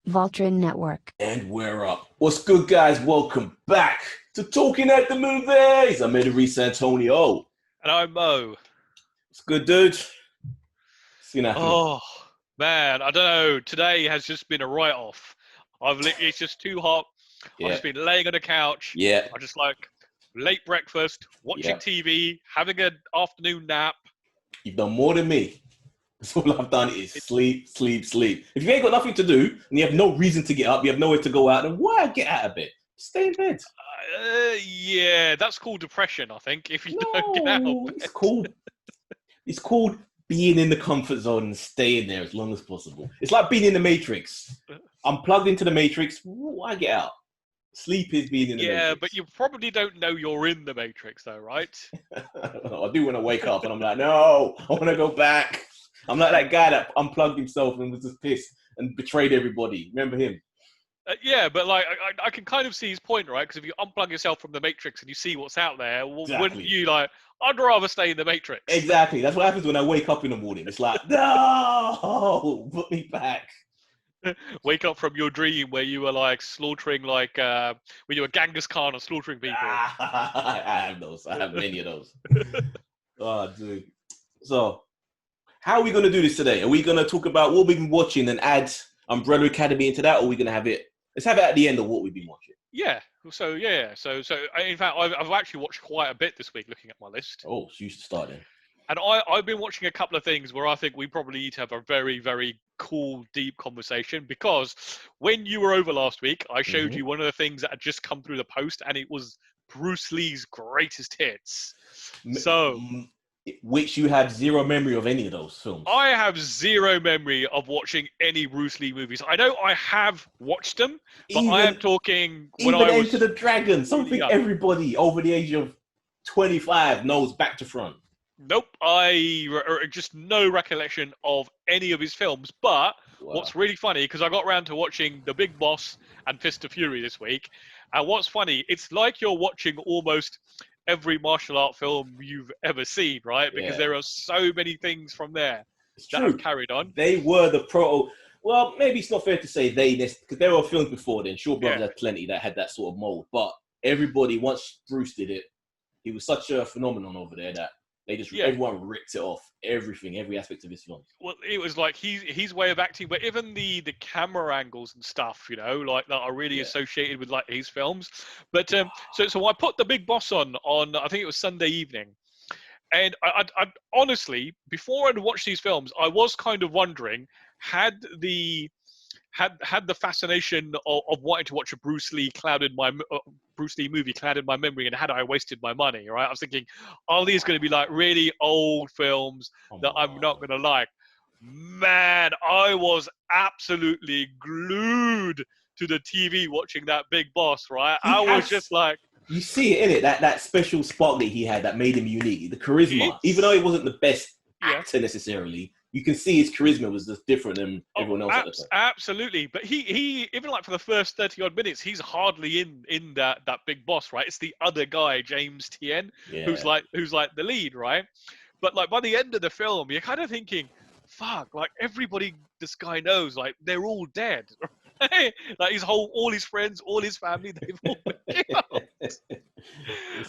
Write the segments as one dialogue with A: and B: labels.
A: Voltron Network.
B: And we're up. What's good, guys? Welcome back to Talking at the Movies. I'm Eddie Reese Antonio.
C: And I'm Mo.
B: What's good, dude? What's happening?
C: Oh, man, I don't know. Today has just been a write-off. It's just too hot. I've
B: Yeah,
C: just been laying on the couch.
B: yeah,
C: I just like late breakfast, watching
B: yeah.
C: TV, having an afternoon nap.
B: You've done more than me. That's all I've done is sleep, sleep, sleep. If you ain't got nothing to do and you have no reason to get up, you have nowhere to go out, then why get out of bed? Stay in bed.
C: Yeah, that's called depression, I think, if you don't get out
B: No,
C: of
B: it's
C: bed.
B: called. It's called being in the comfort zone and staying there as long as possible. It's like being in the Matrix. I'm plugged into the Matrix. Why get out? Sleep is being in the
C: Yeah,
B: Matrix.
C: but you probably don't know you're in the Matrix, though, right?
B: I do want to wake up and I'm like, no, I want to go back. I'm like that guy that unplugged himself and was just pissed and betrayed everybody. Remember him?
C: Yeah, but like I can kind of see his point, right? Because if you unplug yourself from the Matrix and you see what's out there, wouldn't
B: Exactly.
C: you like? I'd rather stay in the Matrix.
B: Exactly. That's what happens when I wake up in the morning. It's like, no, put me back.
C: Wake up from your dream where you were like slaughtering, like when you were Genghis Khan and slaughtering people.
B: I have those. I have many of those. Oh, dude. So, how are we going to do this today? Are we going to talk about what we've been watching and add Umbrella Academy into that, or are we going to have it? Let's have it at the end of what we've been watching.
C: Yeah. So in fact, I've actually watched quite a bit this week, looking at my list.
B: Oh, so you should start then.
C: And I've been watching a couple of things where I think we probably need to have a very, very cool, deep conversation, because when you were over last week, I showed you one of the things that had just come through the post, and it was Bruce Lee's greatest hits. So
B: which you have zero memory of any of those films.
C: I have zero memory of watching any Bruce Lee movies. I know I have watched them, but I am talking when
B: even
C: I was
B: Enter the Dragon, something
C: young.
B: Everybody over the age of 25 knows back to front.
C: Nope, I just no recollection of any of his films. But what's really funny, because I got around to watching The Big Boss and Fist of Fury this week, and what's funny, it's like you're watching almost every martial art film you've ever seen, right? Because there are so many things from there that have carried on.
B: They were the well, maybe it's not fair to say because there were films before then. Shaw Brothers had plenty that had that sort of mold, but everybody, once Bruce did it, he was such a phenomenon over there that they just everyone ripped it off. Everything, every aspect of his film.
C: Well, it was like his way of acting, but even the camera angles and stuff, you know, like that are really associated with like his films. But so I put The Big Boss on I think it was Sunday evening, and I honestly, before I'd watched these films, I was kind of wondering, had the fascination of wanting to watch a Bruce Lee movie clouded my memory, and had I wasted my money, right? I was thinking, are these going to be like really old films that I'm not going to like? Man, I was absolutely glued to the TV watching that Big Boss, right? I was just like...
B: You see it in it, that special spark that he had that made him unique, the charisma. Even though he wasn't the best actor necessarily, you can see his charisma was just different than everyone else at the time.
C: Absolutely. But he even like for the first 30 odd minutes, he's hardly in that Big Boss, right? It's the other guy, James Tien, who's like the lead, right? But like by the end of the film, you're kind of thinking, fuck, like everybody this guy knows, like they're all dead. Like all his friends, all his family, they've all been killed.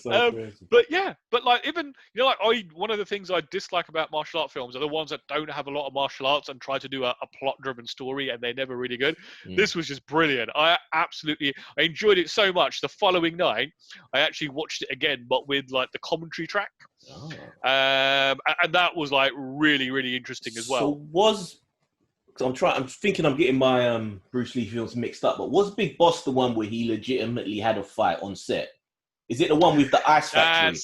C: But like even, you know, like one of the things I dislike about martial art films are the ones that don't have a lot of martial arts and try to do a plot-driven story, and they're never really good. This was just brilliant. I enjoyed it so much. The following night, I actually watched it again, but with like the commentary track. And that was like really, really interesting as well.
B: So I'm thinking I'm getting my Bruce Lee films mixed up, but was Big Boss the one where he legitimately had a fight on set? Is it the one with the ice factory?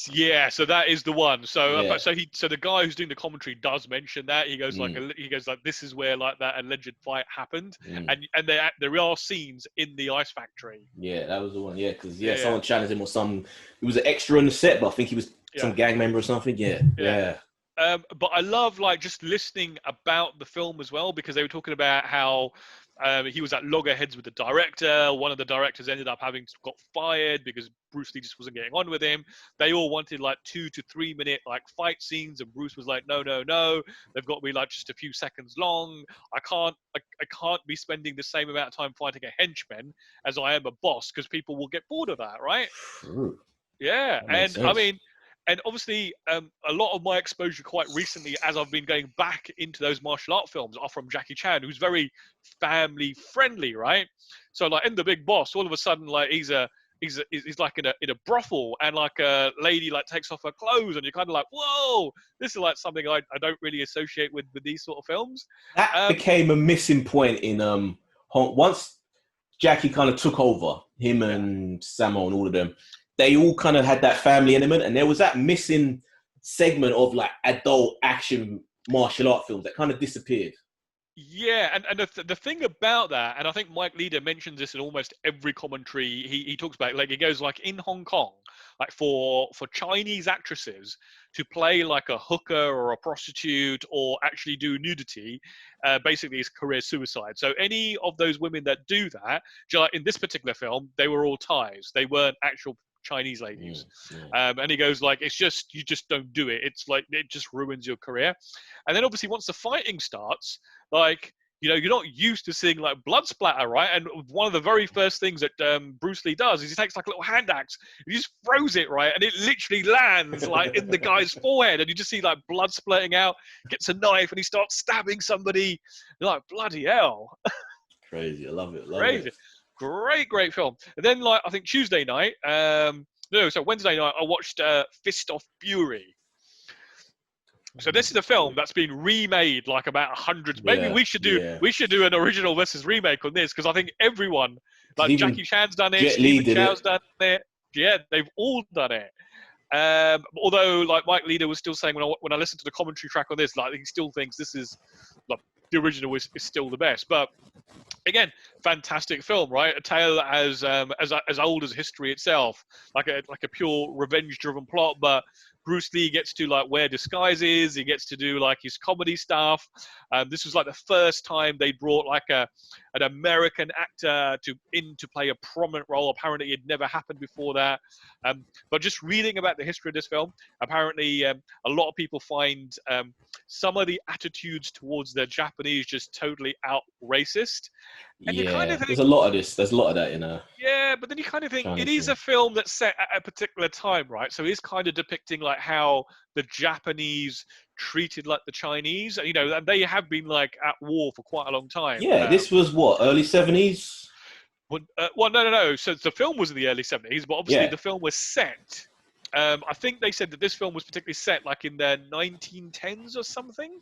C: So that is the one. So so the guy who's doing the commentary does mention that. He goes like this is where like that alleged fight happened, and there are scenes in the ice factory.
B: Yeah, that was the one. Yeah, because someone challenged him or he was an extra on the set, but I think he was some gang member or something. Yeah.
C: But I love like just listening about the film as well, because they were talking about how He was at loggerheads with the director. One of the directors ended up got fired because Bruce Lee just wasn't getting on with him. They all wanted like 2 to 3 minute like fight scenes, and Bruce was like, no, no, no. They've got to be like just a few seconds long. I can't be spending the same amount of time fighting a henchman as I am a boss, because people will get bored of that, right?
B: True.
C: Yeah,
B: That makes
C: and I
B: sense.
C: mean, and obviously, a lot of my exposure quite recently, as I've been going back into those martial art films, are from Jackie Chan, who's very family friendly, right? So like in The Big Boss, all of a sudden, like he's like in a brothel, and like a lady like takes off her clothes, and you're kind of like, whoa, this is like something I don't really associate with these sort of films.
B: That became a missing point in once Jackie kind of took over, him and Samo and all of them, they all kind of had that family element, and there was that missing segment of like adult action martial art films that kind of disappeared.
C: Yeah, and the thing about that, and I think Mike Leader mentions this in almost every commentary he talks about, like he goes like in Hong Kong, like for Chinese actresses to play like a hooker or a prostitute or actually do nudity, basically is career suicide. So any of those women that do that, like in this particular film, they were all Thais. They weren't actual Chinese ladies. And he goes like, it's just, you just don't do it. It's like, it just ruins your career. And then obviously once the fighting starts, like, you know, you're not used to seeing like blood splatter, right? And one of the very first things that Bruce Lee does is he takes like a little hand axe and he just throws it, right? And it literally lands like in the guy's forehead, and you just see like blood splurting out. Gets a knife and he starts stabbing somebody. You're like, bloody hell.
B: Crazy. I love it.
C: Crazy. Great film. And then like I think Tuesday night, so Wednesday night I watched Fist of Fury. So this is a film that's been remade like about 100. Maybe we should do an original versus remake on this, because I think everyone, like Jackie Chan's done it, Stephen Chow's done it. Yeah, they've all done it. Although like Mike Leader was still saying when I listened to the commentary track on this, like he still thinks this is like the original is still the best. But again, fantastic film, right? A tale as old as history itself, like a pure revenge-driven plot. But Bruce Lee gets to like wear disguises. He gets to do like his comedy stuff. This was like the first time they brought like an American actor to play a prominent role. Apparently, it never happened before that. But just reading about the history of this film, apparently a lot of people find some of the attitudes towards the Japanese just totally out racist. And you kind of think,
B: there's a lot of this. There's a lot of that in a.
C: Yeah, but then you kind of think it is a film that's set at a particular time, right? So it's kind of depicting like how the Japanese treated like the Chinese. You know, and they have been like at war for quite a long time.
B: Yeah, this was what, early 70s?
C: Well, no. So the film was in the early 70s, but obviously the film was set. I think they said that this film was particularly set like in the 1910s or something.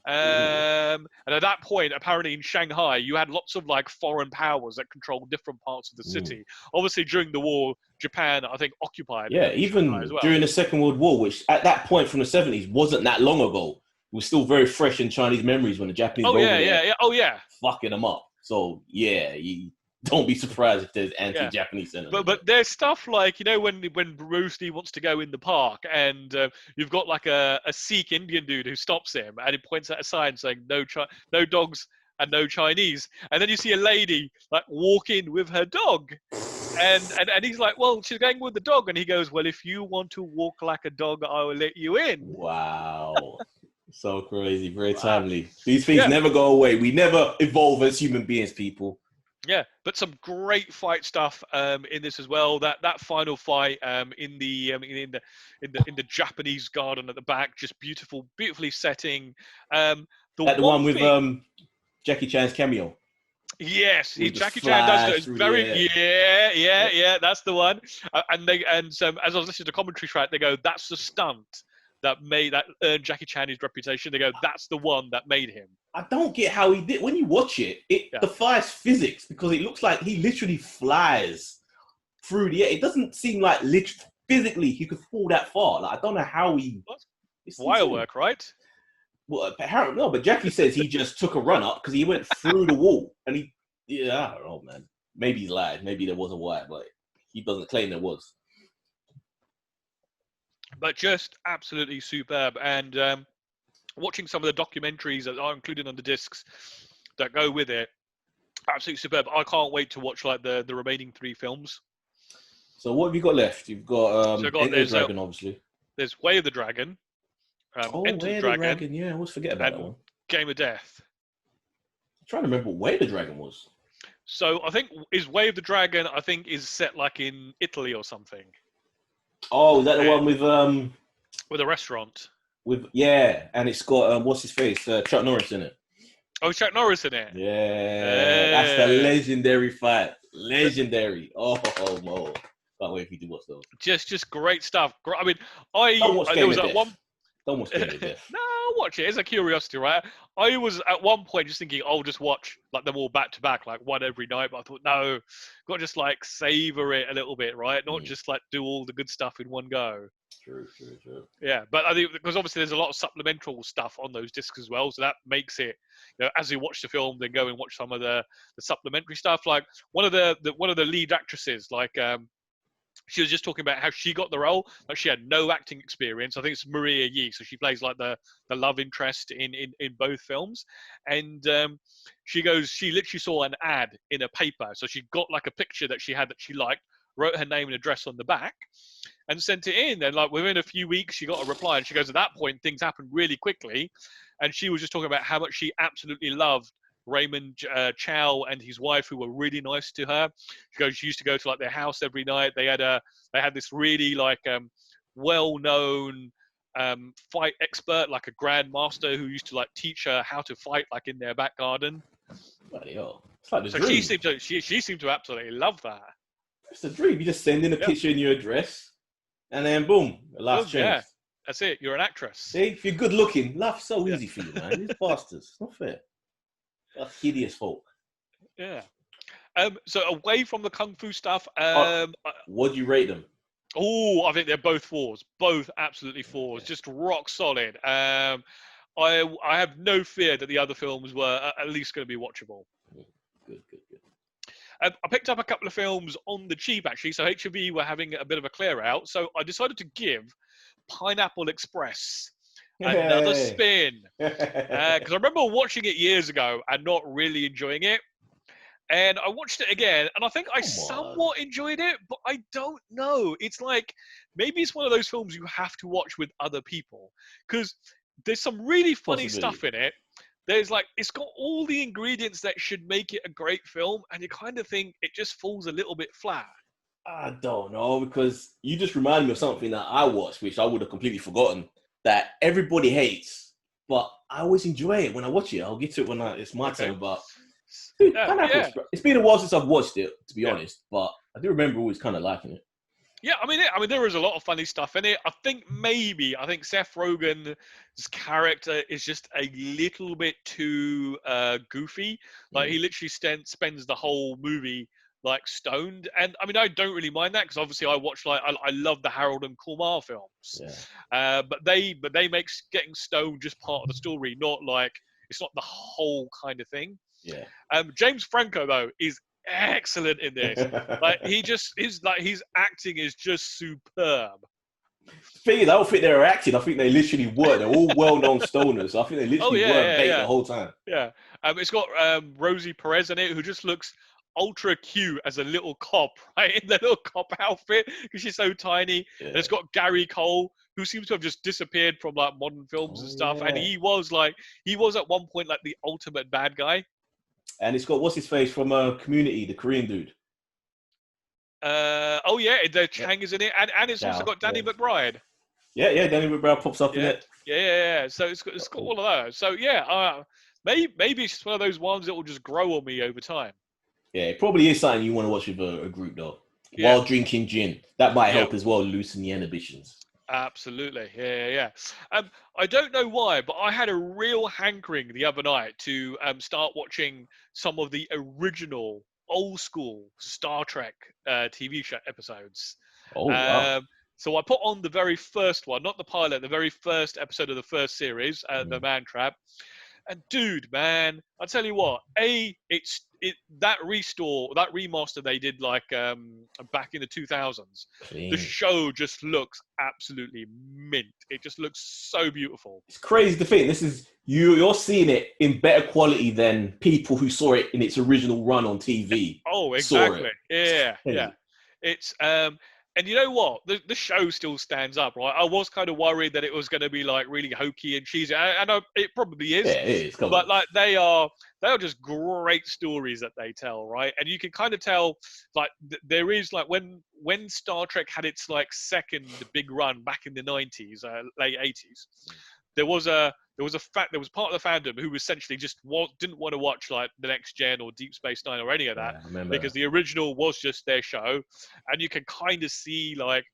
C: And at that point, apparently in Shanghai, you had lots of like foreign powers that controlled different parts of the city. Obviously, during the war, Japan, I think, occupied.
B: Yeah, even as well. During the Second World War, which at that point from the 70s wasn't that long ago. It was still very fresh in Chinese memories when the Japanese were over there.
C: Oh, yeah.
B: Fucking them up. So, yeah, you don't be surprised if there's anti-Japanese sentiment.
C: But there's stuff like, you know, when Bruce Lee wants to go in the park and you've got like a Sikh Indian dude who stops him and he points at a sign saying no dogs and no Chinese. And then you see a lady like walk in with her dog. And he's like, well, she's going with the dog. And he goes, well, if you want to walk like a dog, I will let you in.
B: Wow. So crazy. Very timely. These things never go away. We never evolve as human beings, people.
C: Yeah, but some great fight stuff in this as well. That final fight in the Japanese garden at the back, just beautifully setting. The
B: one with Jackie Chan's cameo.
C: Yes, Jackie Chan does it. Very that's the one. And as I was listening to the commentary track, they go, "That's the stunt that earned Jackie Chan his reputation." They go, "That's the one that made him."
B: I don't get how he did. When you watch it, it defies physics because it looks like he literally flies through the air. It doesn't seem like physically he could fall that far. Like I don't know how he.
C: Wire work, right?
B: Well, apparently no. But Jackie says he just took a run up because he went through the wall, and I don't know, man. Maybe he lied. Maybe there was a wire, but he doesn't claim there was.
C: But just absolutely superb. And watching some of the documentaries that are included on the discs that go with it, Absolutely superb. I can't wait to watch like the remaining 3 films.
B: So what have you got left? You've got Enter the Dragon, obviously.
C: There's Way of the Dragon, Enter the
B: Way of the Dragon. Yeah, I always forget about that
C: and
B: one.
C: Game of Death.
B: I'm trying to remember what Way of the Dragon was.
C: So I think Way of the Dragon. I think is set like in Italy or something.
B: Oh, is that the one with
C: a restaurant?
B: And it's got what's his face? Chuck Norris in it.
C: Oh, Chuck Norris in it.
B: Yeah, that's the legendary fight. Legendary. Oh, Mo. Can't wait for you to watch those.
C: Just great stuff. I mean,
B: Don't watch Game of Death. Don't watch Game of Death.
C: No, watch it. It's a curiosity, right? I was at one point just thinking, I'll just watch like them all back to back, like one every night. But I thought, no, got to just like savor it a little bit, right? Not just like do all the good stuff in one go.
B: True.
C: Yeah, but I think because obviously there's a lot of supplemental stuff on those discs as well, so that makes it, as you watch the film, then go and watch some of the supplementary stuff. Like one of the lead actresses, like she was just talking about how she got the role. Like she had no acting experience. I think it's Maria Yee, so she plays like the love interest in both films. And she goes, she literally saw an ad in a paper, so she got like a picture that she had that she liked, wrote her name and address on the back, and sent it in. And like within a few weeks, she got a reply. And she goes, at that point, things happened really quickly. And she was just talking about how much she absolutely loved Raymond Chow and his wife, who were really nice to her. She goes, she used to go to like their house every night. They had this really like well-known fight expert, like a grandmaster, who used to like teach her how to fight, like in their back garden.
B: Bloody hell. It's like the
C: So
B: dream.
C: she seemed to absolutely love that.
B: It's a dream. You just send in a picture in your address, and then boom, life changed. Yeah,
C: that's it. You're an actress.
B: See, if you're good looking, life's so easy for you, man. These bastards. It's not fair. They're hideous folk.
C: Yeah. So away from the kung fu stuff,
B: what do you rate them?
C: Oh, I think they're both 4s. Both absolutely 4s. Just rock solid. I have no fear that the other films were at least going to be watchable.
B: Good.
C: I picked up a couple of films on the cheap, actually. So HMV were having a bit of a clear out. So I decided to give Pineapple Express another spin. Because I remember watching it years ago and not really enjoying it. And I watched it again, and I think I somewhat enjoyed it, but I don't know. It's like, maybe it's one of those films you have to watch with other people. Because there's some really funny stuff in it. There's like, it's got all the ingredients that should make it a great film, and you kind of think it just falls a little bit flat.
B: I don't know, because you just reminded me of something that I watched, which I would have completely forgotten, that everybody hates, but I always enjoy it when I watch it. I'll get to it when it's my turn, but it's been a while since I've watched it, to be honest, but I do remember always kind of liking it.
C: Yeah, I mean, there is a lot of funny stuff in it. I think Seth Rogen's character is just a little bit too goofy. Like he literally spends the whole movie like stoned, and I mean, I don't really mind that, because obviously I watch I love the Harold and Kumar films. Yeah. But they make getting stoned just part of the story, not like it's not the whole kind of thing.
B: Yeah.
C: James Franco though is excellent in this. Like he just is like, his acting is just superb.
B: The thing is, I don't think they were acting. I think they literally were. They're all well-known stoners. I think they literally were bait the whole time.
C: Yeah. It's got Rosie Perez in it, who just looks ultra cute as a little cop, right, in the little cop outfit, because she's so tiny. Yeah. And it's got Gary Cole, who seems to have just disappeared from like modern films and stuff. Yeah. And he was at one point like the ultimate bad guy.
B: And it's got what's his face from Community, the Korean dude.
C: The Chang is in it, and it's also got Danny McBride.
B: Yeah, Danny McBride pops up in it.
C: Yeah. So it's got all of those. So maybe it's just one of those ones that will just grow on me over time. Yeah,
B: it probably is something you want to watch with a group though. Yeah. While drinking gin, that might help as well, loosen the inhibitions.
C: Absolutely, yeah. I don't know why, but I had a real hankering the other night to start watching some of the original, old school Star Trek TV show episodes.
B: Oh, wow.
C: So I put on the very first one, not the pilot, the very first episode of the first series, The Man Trap. And dude, man, I tell you what, it's that remaster they did like back in the 2000s,
B: Clean.
C: the show just looks absolutely mint. It just looks so beautiful.
B: It's crazy to think this is you're seeing it in better quality than people who saw it in its original run on TV.
C: Oh, exactly. Yeah.
B: Hey.
C: It's and you know what? The show still stands up, right? I was kind of worried that it was going to be like really hokey and cheesy, and it probably is.
B: Yeah, it is. Come
C: But
B: on.
C: like they are just great stories that they tell, right? And you can kind of tell, like there is like when Star Trek had its like second big run back in the 90s, late 80s. There was part of the fandom who essentially just didn't want to watch like the Next Gen or Deep Space Nine or any of that,
B: I remember
C: because the original was just their show, and you can kind of see like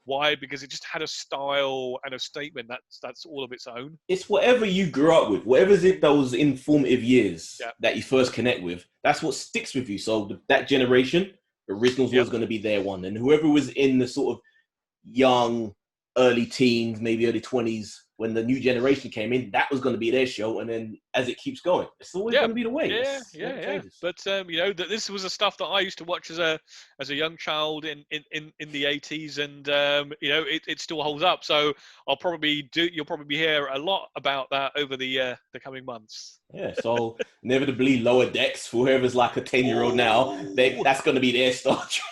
C: why, because it just had a style and a statement that's all of its own.
B: It's whatever you grew up with, whatever's in those informative years
C: Yeah.
B: that you first connect with. That's what sticks with you. So that generation, originals was going to be their one, and whoever was in the sort of young, early teens, maybe early 20s, when the new generation came in, that was going to be their show. And then as it keeps going, it's always going to be the way.
C: Yeah. But you know, that this was the stuff that I used to watch as a young child in the 80s, and you know, it still holds up. So you'll probably hear a lot about that over the coming months.
B: Yeah, so inevitably Lower Decks, for whoever's like a 10-year-old now, that's going to be their Star Trek.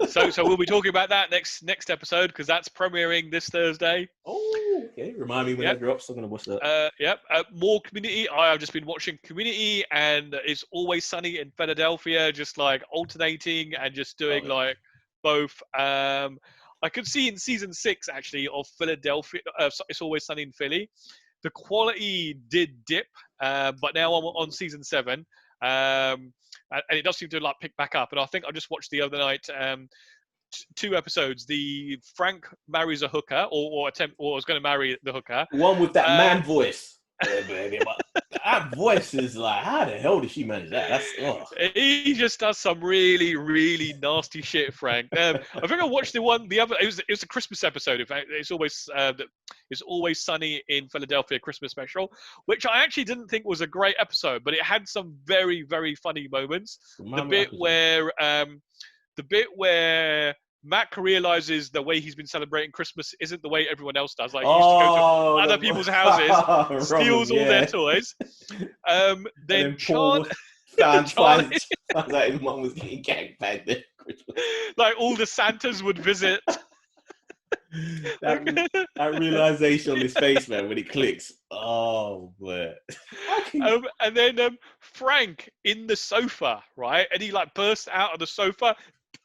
C: So we'll be talking about that next episode, because that's premiering this Thursday.
B: Oh, okay. Remind me when that drops. I'm going to watch that.
C: More Community. I have just been watching Community, and It's Always Sunny in Philadelphia, just like alternating and just doing like both. I could see in season 6 actually of Philadelphia. It's Always Sunny in Philly. The quality did dip, but now I'm on season 7. And it does seem to like pick back up. And I think I just watched the other night 2 episodes. The Frank marries a hooker, or is going to marry the hooker.
B: One with that man voice. Yeah, baby. That voice is like, how the hell did she manage that?
C: He just does some really, really nasty shit, Frank. I think I watched the other. It was a Christmas episode. In fact, It's Always Sunny in Philadelphia Christmas special, which I actually didn't think was a great episode, but it had some very, very funny moments. The bit where Mac realizes the way he's been celebrating Christmas isn't the way everyone else does. Like, he used to go to other people's houses, steals all their toys. Then Charlie
B: finds out his mum was getting gangbanged there.
C: Like, all the Santas would visit.
B: that realization on his face, man, when it clicks. Oh, boy.
C: And then Frank in the sofa, right? And he like bursts out of the sofa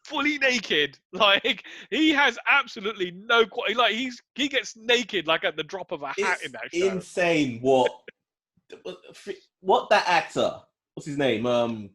C: fully naked. Like, he has absolutely no quality. Like, he gets naked like at the drop of a hat in that show.
B: Insane what that actor, what's his name?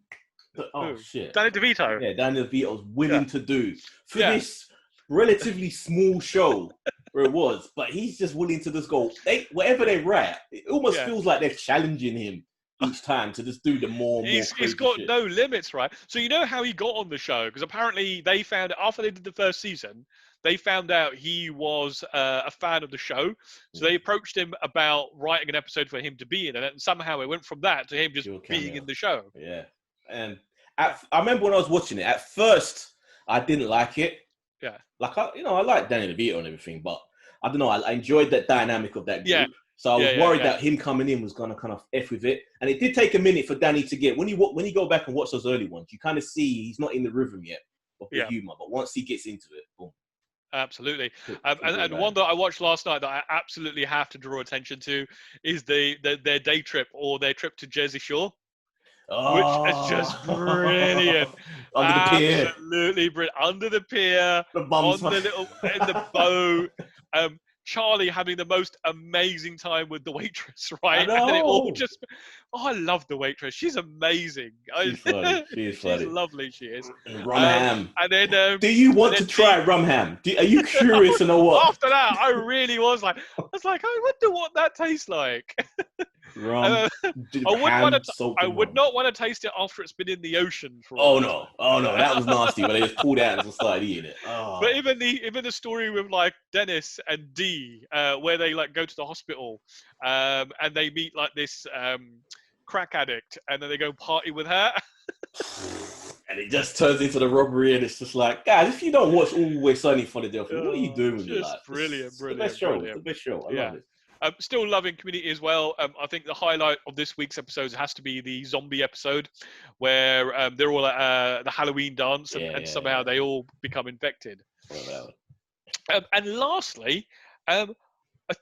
B: Shit.
C: Danny DeVito.
B: Yeah, Danny DeVito's willing to do for this relatively small show where it was, but he's just willing to just go, whatever they write, it almost feels like they're challenging him each time to just do the more and more
C: He's got
B: shit.
C: no limits, right? So you know how he got on the show? Because apparently they found, after they did the first season, they found out he was a fan of the show. So they approached him about writing an episode for him to be in it, and somehow it went from that to him just being in the show.
B: Yeah. And I remember when I was watching it, at first I didn't like it.
C: Yeah.
B: Like, I like Danny DeVito and everything, but I don't know, I enjoyed that dynamic of that group.
C: Yeah.
B: So I was worried that him coming in was going to kind of F with it. And it did take a minute for Danny to get, when you go back and watch those early ones, you kind of see he's not in the rhythm yet of the humor. But once he gets into it, boom.
C: Absolutely. And one that I watched last night that I absolutely have to draw attention to is their day trip, or their trip to Jersey Shore. Which is just brilliant.
B: Under the pier.
C: Absolutely brilliant. Under the pier, in the boat. Charlie having the most amazing time with the waitress, right?
B: I know.
C: And it all just, I love the waitress. She's amazing.
B: She's funny. She's
C: lovely. She is.
B: Rum ham.
C: And then,
B: do you want to try rum ham? Are you curious to know what?
C: After that, I really was like, I wonder what that tastes like.
B: Rum.
C: I would not want to taste it after it's been in the ocean for.
B: Oh no, that was nasty. But they just pulled out and just started eating it. Oh.
C: But even the story with like Dennis and Dee, where they like go to the hospital, and they meet like this crack addict, and then they go party with her.
B: And it just turns into the robbery, and it's just like, guys, if you don't watch Always Sunny in Philadelphia, what are you doing with your life?
C: Just brilliant,
B: It's the best show. It's the best show. I love it.
C: Still loving Community as well. I think the highlight of this week's episode has to be the zombie episode, where they're all at the Halloween dance, and somehow they all become infected. And lastly, I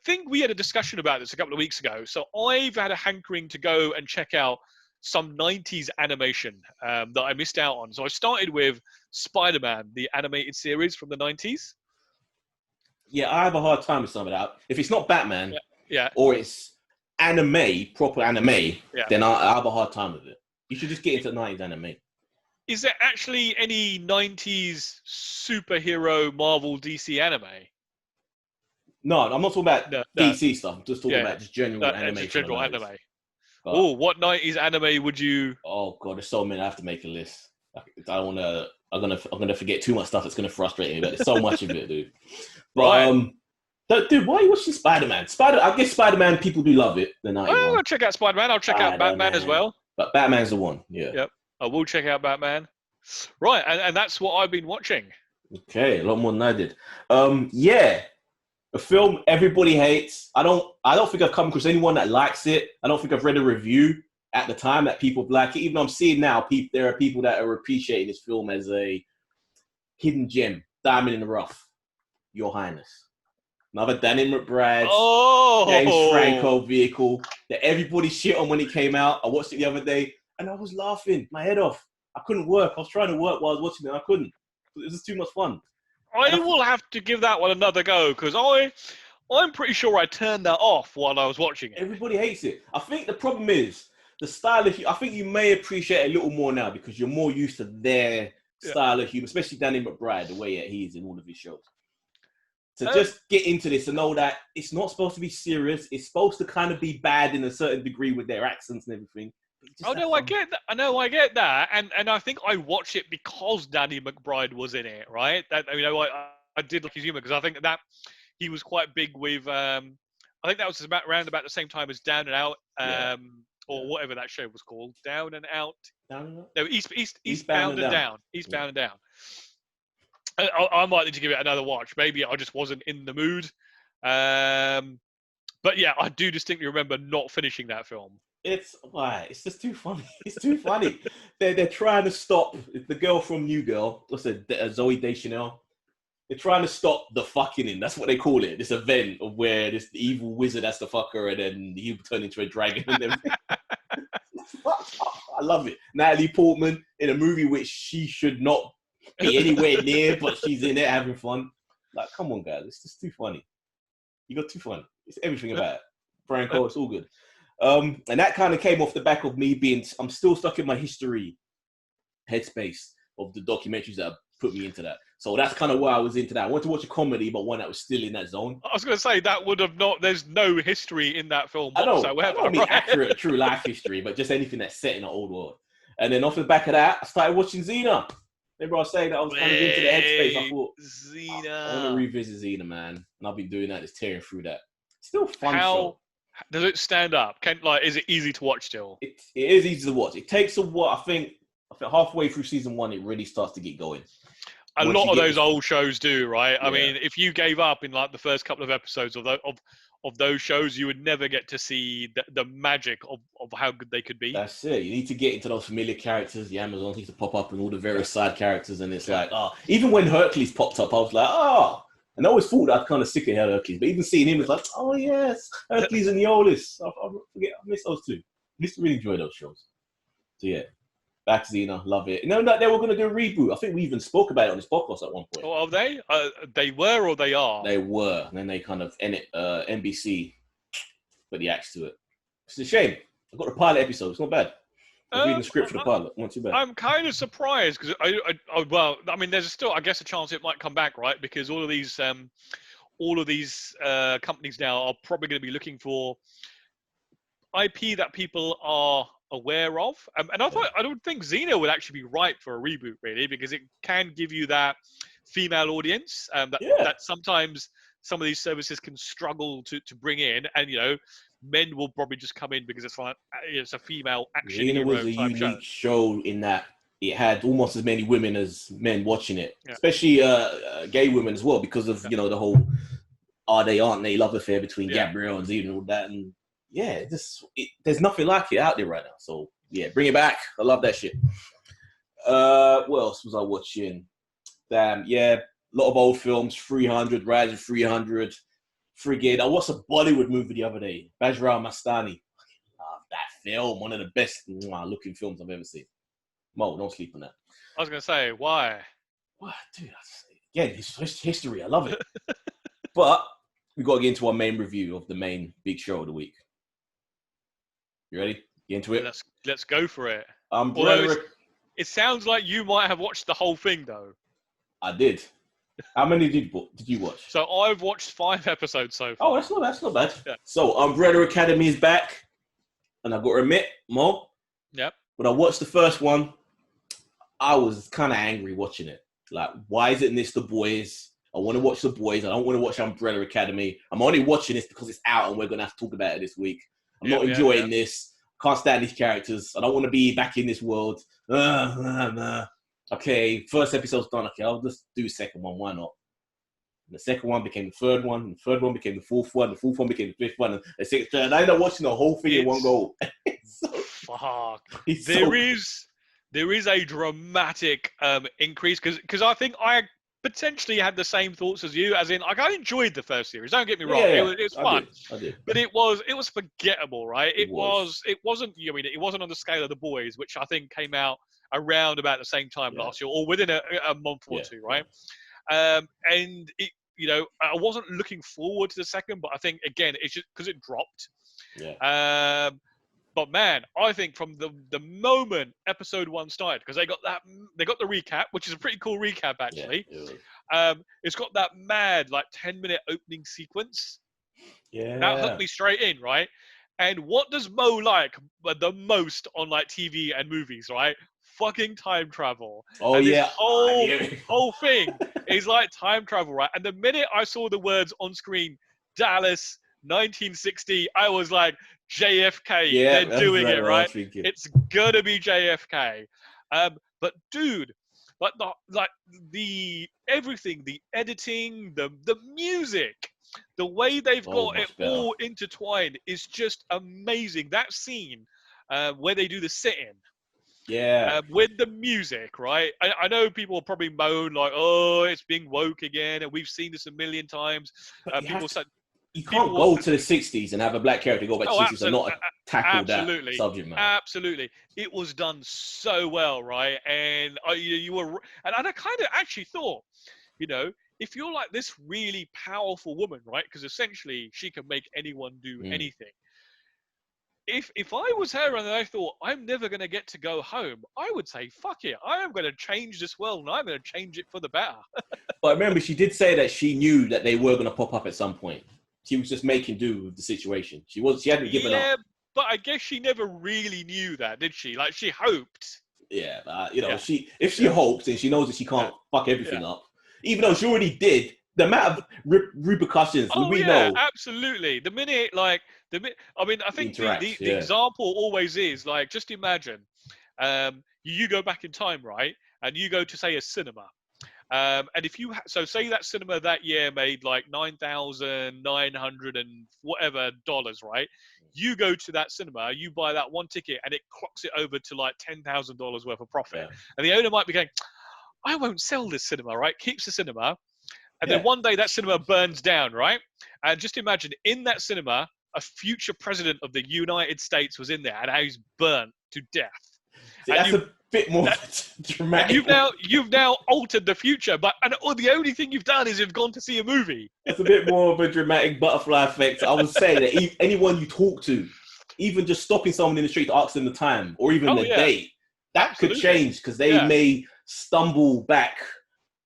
C: think we had a discussion about this a couple of weeks ago. So I've had a hankering to go and check out some 90s animation that I missed out on. So I started with Spider-Man, the animated series from the 90s.
B: Yeah, I have a hard time with some of that. If it's not Batman, or it's anime, proper anime, then I have a hard time with it. You should just get into 90s anime.
C: Is there actually any 90s superhero Marvel DC anime?
B: No, I'm not talking about DC stuff. I'm just talking about just general animation.
C: Just general anime. Oh, what 90s anime would you?
B: Oh god, there's so many. I have to make a list. I don't want to. I'm gonna forget too much stuff that's gonna frustrate me. But there's so much of it, dude. But dude, why are you watching Spider-Man? I guess Spider-Man people do love it.
C: I'll check out Spider-Man. I'll check out Batman as well.
B: But Batman's the one. Yeah.
C: Yep. I will check out Batman. Right, and that's what I've been watching.
B: Okay, a lot more than I did. A film everybody hates. I don't think I've come across anyone that likes it. I don't think I've read a review at the time that people like it. Even though I'm seeing now, there are people that are appreciating this film as a hidden gem, diamond in the rough. Your Highness. Another Danny McBride, James Franco vehicle that everybody shit on when it came out. I watched it the other day and I was laughing my head off. I couldn't work. I was trying to work while I was watching it. I couldn't. It was just too much fun.
C: I will have to give that one another go because I'm pretty sure I turned that off while I was watching it.
B: Everybody hates it. I think the problem is the style of. I think you may appreciate it a little more now because you're more used to their style of humor, especially Danny McBride, the way he is in all of his shows. So just get into this and know that it's not supposed to be serious. It's supposed to kind of be bad in a certain degree with their accents and everything.
C: I get that. I get that, and I think I watched it because Danny McBride was in it, right? I did like his humor because I think that he was quite big with. I think that was around about the same time as Down and Out, or whatever that show was called, Down and Out.
B: Down and Out?
C: No, Eastbound and Down. Eastbound and Down. I might need to give it another watch. Maybe I just wasn't in the mood. But yeah, I do distinctly remember not finishing that film.
B: It's just too funny. It's too funny. They're trying to stop the girl from New Girl. What's it? Zoe Deschanel. They're trying to stop the fucking in. That's what they call it. This event of where this evil wizard has to fuck her, and then he turn into a dragon and everything. I love it. Natalie Portman in a movie which she should not be anywhere near, but she's in it having fun. Like, come on, guys. It's just too funny. You got too funny. It's everything about it. Franco, it's all good. And that kind of came off the back of me I'm still stuck in my history headspace of the documentaries that have put me into that. So that's kind of why I was into that. I wanted to watch a comedy, but one that was still in that zone.
C: I was going to say that would have not. There's no history in that film whatsoever.
B: I don't mean accurate, true life history, but just anything that's set in an old world. And then off the back of that, I started watching Xena. Remember I was saying that I was kind of into the headspace. I thought,
C: Xena.
B: I want to revisit Xena, man. And I've been doing that, just tearing through that. Still fun show.
C: Does it stand up? Is it easy to watch still?
B: It is easy to watch. It takes I think halfway through season 1, it really starts to get going.
C: A lot of those old shows do, right? Yeah. I mean, if you gave up in like the first couple of episodes of those shows, you would never get to see the magic of how good they could be.
B: That's it. You need to get into those familiar characters. The Amazons need to pop up and all the various side characters. And it's like, even when Hercules popped up, I was like, And I always thought I'd kind of sick of Hercules. But even seeing him was like, oh, yes, Hercules and Aeolus. I miss those two. I used to really enjoy those shows. So, yeah. Back to Xena, love it. No, they were going to do a reboot. I think we even spoke about it on this podcast at one point.
C: Oh, are they? They were or they are?
B: They were. And then they kind of NBC put the axe to it. It's a shame. I got the pilot episode. It's not bad. I was reading the script for the pilot. Not too bad.
C: I'm kind of surprised because there's still, I guess, a chance it might come back, right? Because all of these companies now are probably going to be looking for IP that people are aware of, and I don't think Xena would actually be right for a reboot, really, because it can give you that female audience that sometimes some of these services can struggle to bring in, and men will probably just come in because it's like it's a female action
B: Xena
C: hero
B: was a
C: type
B: unique show in that it had almost as many women as men watching it, especially gay women as well, because of the whole are they aren't they love affair between Gabrielle and Zena and all that. And there's nothing like it out there right now. So yeah, bring it back. I love that shit. What else was I watching? Damn, yeah, a lot of old films. 300, Rise of 300, Frigate. I watched a Bollywood movie the other day. Bajrao Mastani. Love that film. One of the best looking films I've ever seen. Mo, don't sleep on that.
C: I was going to say, why?
B: What, dude? Again, it's history. I love it. But we got to get into our main review of the main big show of the week. You ready? Get into it?
C: Let's go for it. It sounds like you might have watched the whole thing, though.
B: I did. How many did you watch?
C: So I've watched 5 episodes so far.
B: Oh, that's not bad.
C: Yeah.
B: So Umbrella Academy is back, and I've got to admit, Mo.
C: Yep.
B: When I watched the first one, I was kind of angry watching it. Like, why isn't this The Boys? I want to watch The Boys. I don't want to watch Umbrella Academy. I'm only watching this because it's out, and we're going to have to talk about it this week. I'm not enjoying this. Can't stand these characters. I don't want to be back in this world. Okay, first episode's done. Okay, I'll just do the second one. Why not? And the second one became the third one. And the third one became the fourth one. The fourth one became the fifth one. And the sixth one. And I ended up watching the whole thing in one go.
C: Fuck. There is a dramatic increase because I think I potentially had the same thoughts as you, as in, like, I enjoyed the first series. Don't get me wrong, it was fun.
B: I did.
C: But it was forgettable, right? It wasn't. I mean, it wasn't on the scale of The Boys, which I think came out around about the same time last year, or within a month or two, right? And it, I wasn't looking forward to the second, but I think again it's just because it dropped. Yeah. But man, I think from the moment episode 1 started, because they got the recap, which is a pretty cool recap actually. Yeah, it's got that mad 10-minute opening sequence. Yeah. That hooked me straight in, right? And what does Mo like the most on TV and movies, right? Fucking time travel.
B: Oh,
C: and
B: yeah.
C: This whole thing is like time travel, right? And the minute I saw the words on screen, Dallas 1960, I was like, JFK, they're doing it, right? It's gonna be JFK. But dude, the everything, the editing, the music, the way they've got it all intertwined is just amazing. That scene where they do the sit-in.
B: Yeah.
C: With the music, right? I know people will probably moan oh, it's being woke again, and we've seen this a million times.
B: You can't go to the 60s and have a black character go back to the 60s and not tackle that subject matter.
C: Absolutely. It was done so well, right? And you were, and I kind of actually thought, if you're this really powerful woman, right? Because essentially she can make anyone do anything. If I was her and I thought I'm never going to get to go home, I would say, fuck it. I am going to change this world and I'm going to change it for the better.
B: But remember, she did say that she knew that they were going to pop up at some point. She was just making do with the situation. She hadn't given up. Yeah,
C: but I guess she never really knew that, did she? She hoped.
B: Yeah, if she hopes and she knows that she can't fuck everything up, even though she already did, the amount of repercussions we know.
C: Absolutely. The minute, I think the example always is just imagine, you go back in time, right, and you go to say a cinema. And if you say that cinema that year made $9,900 and whatever dollars, right? You go to that cinema, you buy that one ticket, and it clocks it over to $10,000 worth of profit. Yeah. And the owner might be going, "I won't sell this cinema," right? Keeps the cinema, and then one day that cinema burns down, right? And just imagine in that cinema, a future president of the United States was in there, and he's burnt to death.
B: See, that's a bit more dramatic.
C: You've now altered the future, and the only thing you've done is you've gone to see a movie.
B: It's a bit more of a dramatic butterfly effect. I would say that anyone you talk to, even just stopping someone in the street to ask them the time or even the date, that could change because they may stumble back,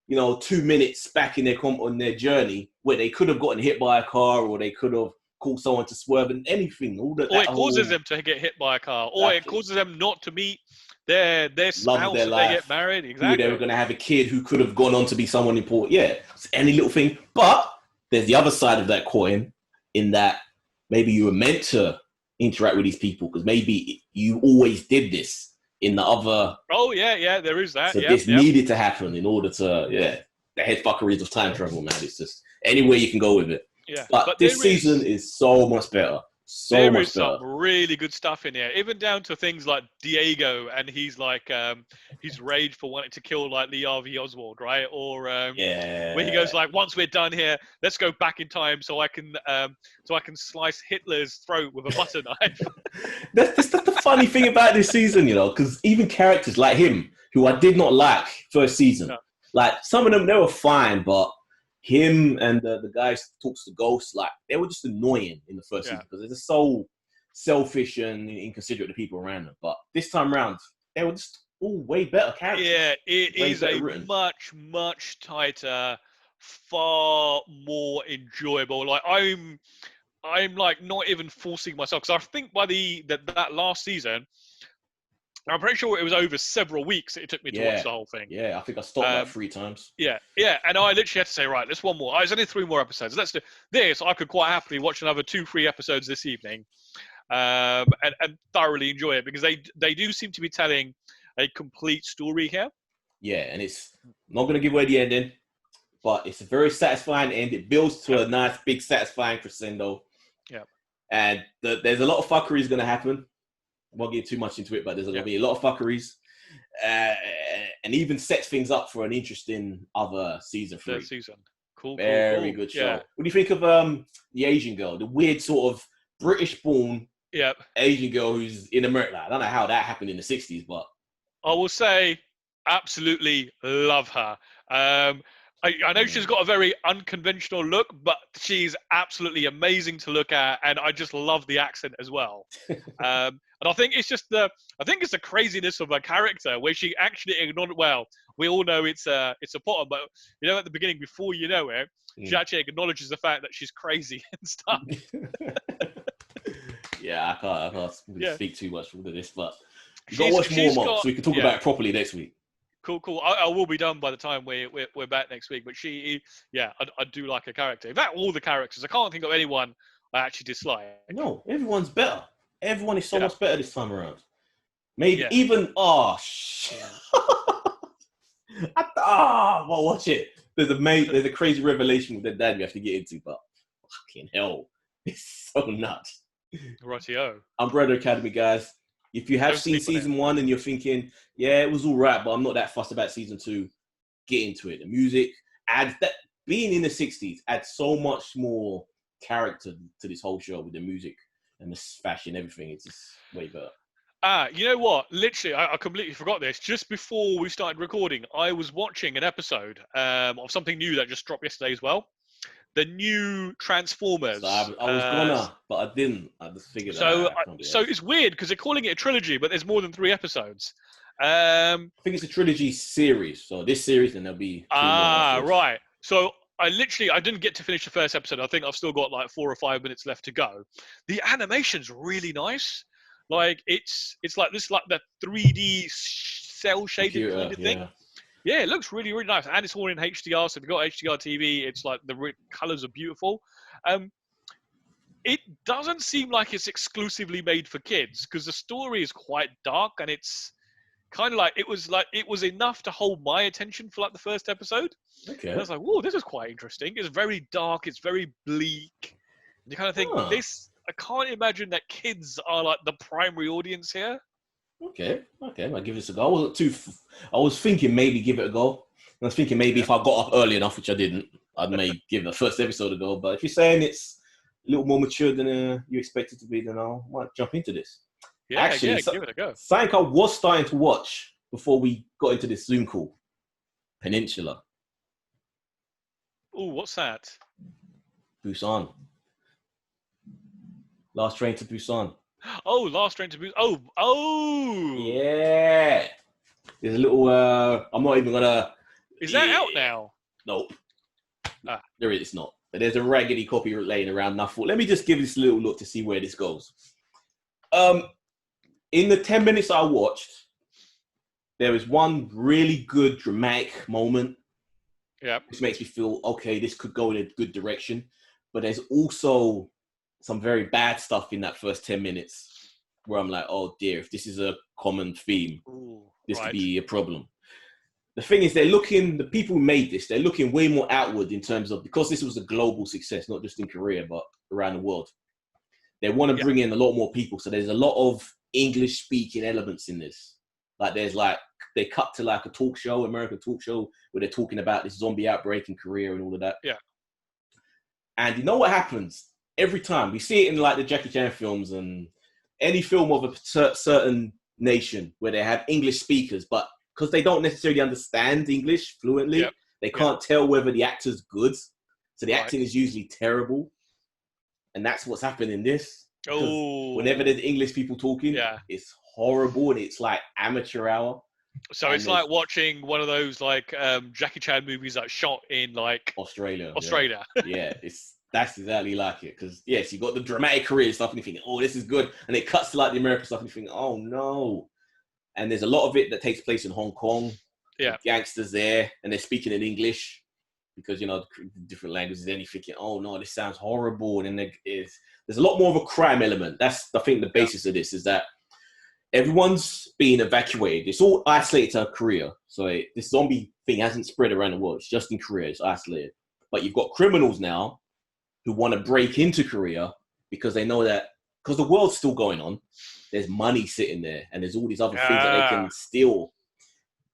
B: 2 minutes back in on their journey where they could have gotten hit by a car or they could have called someone to swerve and anything. Or
C: it causes them to get hit by a car, or it causes them not to meet their spouse when they get married. Exactly.
B: They were going to have a kid who could have gone on to be someone important. Yeah, it's any little thing. But there's the other side of that coin in that maybe you were meant to interact with these people because maybe you always did this. in the other.
C: Oh yeah, there is that.
B: So
C: Yeah,
B: this needed to happen in order to, the head fuckeries of time travel, man. It's just anywhere you can go with it.
C: Yeah,
B: But this
C: there
B: season is so much better. So
C: there
B: much
C: is
B: better.
C: some really good stuff in here, even down to things like Diego, and he's like his rage for wanting to kill like Lee Harvey Oswald, right? Or where he goes like, once we're done here, let's go back in time so I can slice Hitler's throat with a butter knife.
B: That's the funny thing about this season, you know, because even characters like him, who I did not like first season, like some of them, they were fine, but him and the guy who talks to ghosts, like they were just annoying in the first season because they're just so selfish and inconsiderate to people around them. But this time around, they were just all way better characters.
C: Yeah, it is a
B: written.
C: much tighter, far more enjoyable. Like I'm like not even forcing myself, because I think by that last season, I'm pretty sure it was over several weeks it took me to watch the whole thing.
B: Yeah, I think I stopped like 3 times.
C: Yeah, and I literally had to say, right, there's one more. There's only 3 more episodes. Let's do this. I could quite happily watch another 2-3 episodes this evening, and thoroughly enjoy it, because they do seem to be telling a complete story here.
B: Yeah, and it's not going to give away the ending, but it's a very satisfying end. It builds to a nice, big, satisfying crescendo.
C: Yeah.
B: And there's a lot of fuckeries going to happen. I won't get too much into it, but there's going to be a lot of fuckeries. And even sets things up for an interesting other season 3.
C: Third season. Cool.
B: Very good show. Yeah. What do you think of the Asian girl? The weird sort of British-born Asian girl who's in America. I don't know how that happened in the 60s, but...
C: I will say, absolutely love her. I know she's got a very unconventional look, but she's absolutely amazing to look at, and I just love the accent as well. And I think it's just the craziness of her character, where she actually ignored. Well, we all know it's a Potter, but you know, at the beginning, before you know it, she actually acknowledges the fact that she's crazy and stuff.
B: Yeah, I can't speak too much from this, but you got to watch more, so we can talk about it properly next week.
C: Cool. I will be done by the time we're back next week. But I do like her character. In fact, all the characters. I can't think of anyone I actually dislike.
B: No, everyone's better. Everyone is so much better this time around. Maybe even well, watch it. There's a crazy revelation with their dad you have to get into, but fucking hell, it's so nuts.
C: Rightio.
B: Umbrella Academy, guys. If you have seen season 1 and you're thinking, yeah, it was all right, but I'm not that fussed about season 2, get into it. The music adds that. Being in the 60s adds so much more character to this whole show with the music and the fashion, everything. It's just way better.
C: You know what? Literally, I completely forgot this. Just before we started recording, I was watching an episode of something new that just dropped yesterday as well. The new Transformers.
B: So I was gonna, but I didn't. I just figured
C: so it's weird because they're calling it a trilogy, but there's more than 3 episodes. I
B: think it's a trilogy series. So this series, and there'll be 2 more.
C: Right. So I didn't get to finish the first episode. I think I've still got like 4 or 5 minutes left to go. The animation's really nice. Like it's like this, like the 3D cell shaded kind of thing. Yeah, it looks really, really nice. And it's all in HDR. So if you've got HDR TV, it's like the colors are beautiful. It doesn't seem like it's exclusively made for kids, because the story is quite dark, and it's kind of like it was enough to hold my attention for like the first episode.
B: Okay.
C: And I was like, whoa, this is quite interesting. It's very dark. It's very bleak. And you kind of think, I can't imagine that kids are like the primary audience here.
B: Okay, I'll give this a go. I was thinking maybe give it a go. I was thinking maybe if I got up early enough, which I didn't, I'd maybe give the first episode a go. But if you're saying it's a little more mature than you expect it to be, then I might jump into this.
C: Yeah, actually, give it a go.
B: Something I was starting to watch before we got into this Zoom call. Peninsula.
C: Oh, what's that?
B: Busan. Last Train to Busan.
C: Oh, Last Train to Busan. Oh.
B: Yeah. There's a little, I'm not even gonna...
C: Is that out now?
B: Nope. There is not. But there's a raggedy copy laying around, and I thought, let me just give this a little look to see where this goes. In the 10 minutes I watched, there was one really good dramatic moment.
C: Yeah.
B: Which makes me feel, okay, this could go in a good direction. But there's also some very bad stuff in that first 10 minutes. where I'm like, oh dear, if this is a common theme, this could be a problem. The thing is, the people who made this, they're looking way more outward in terms of, because this was a global success, not just in Korea, but around the world. They want to bring in a lot more people. So there's a lot of English speaking elements in this. Like they cut to like a talk show, American talk show, where they're talking about this zombie outbreak in Korea and all of that.
C: Yeah.
B: And you know what happens? Every time we see it in like the Jackie Chan films and any film of a certain nation where they have English speakers, but because they don't necessarily understand English fluently, they can't tell whether the actor's good. So the acting is usually terrible. And that's what's happening in this. Whenever there's English people talking, it's horrible and it's like amateur hour.
C: So it's like watching one of those like Jackie Chan movies that shot in like
B: Australia.
C: Yeah,
B: that's exactly like it. Because yes, you got the dramatic Korean stuff and you think, oh, this is good. And it cuts to like the American stuff and you think, oh no. And there's a lot of it that takes place in Hong Kong.
C: Yeah.
B: With gangsters there and they're speaking in English because, you know, different languages. Then you're thinking, oh no, this sounds horrible. And then there's a lot more of a crime element. That's, I think, the basis of this is that everyone's being evacuated. It's all isolated to Korea. So this zombie thing hasn't spread around the world. It's just in Korea. It's isolated. But you've got criminals now who want to break into Korea because they know that, because the world's still going on, there's money sitting there and there's all these other things that they can steal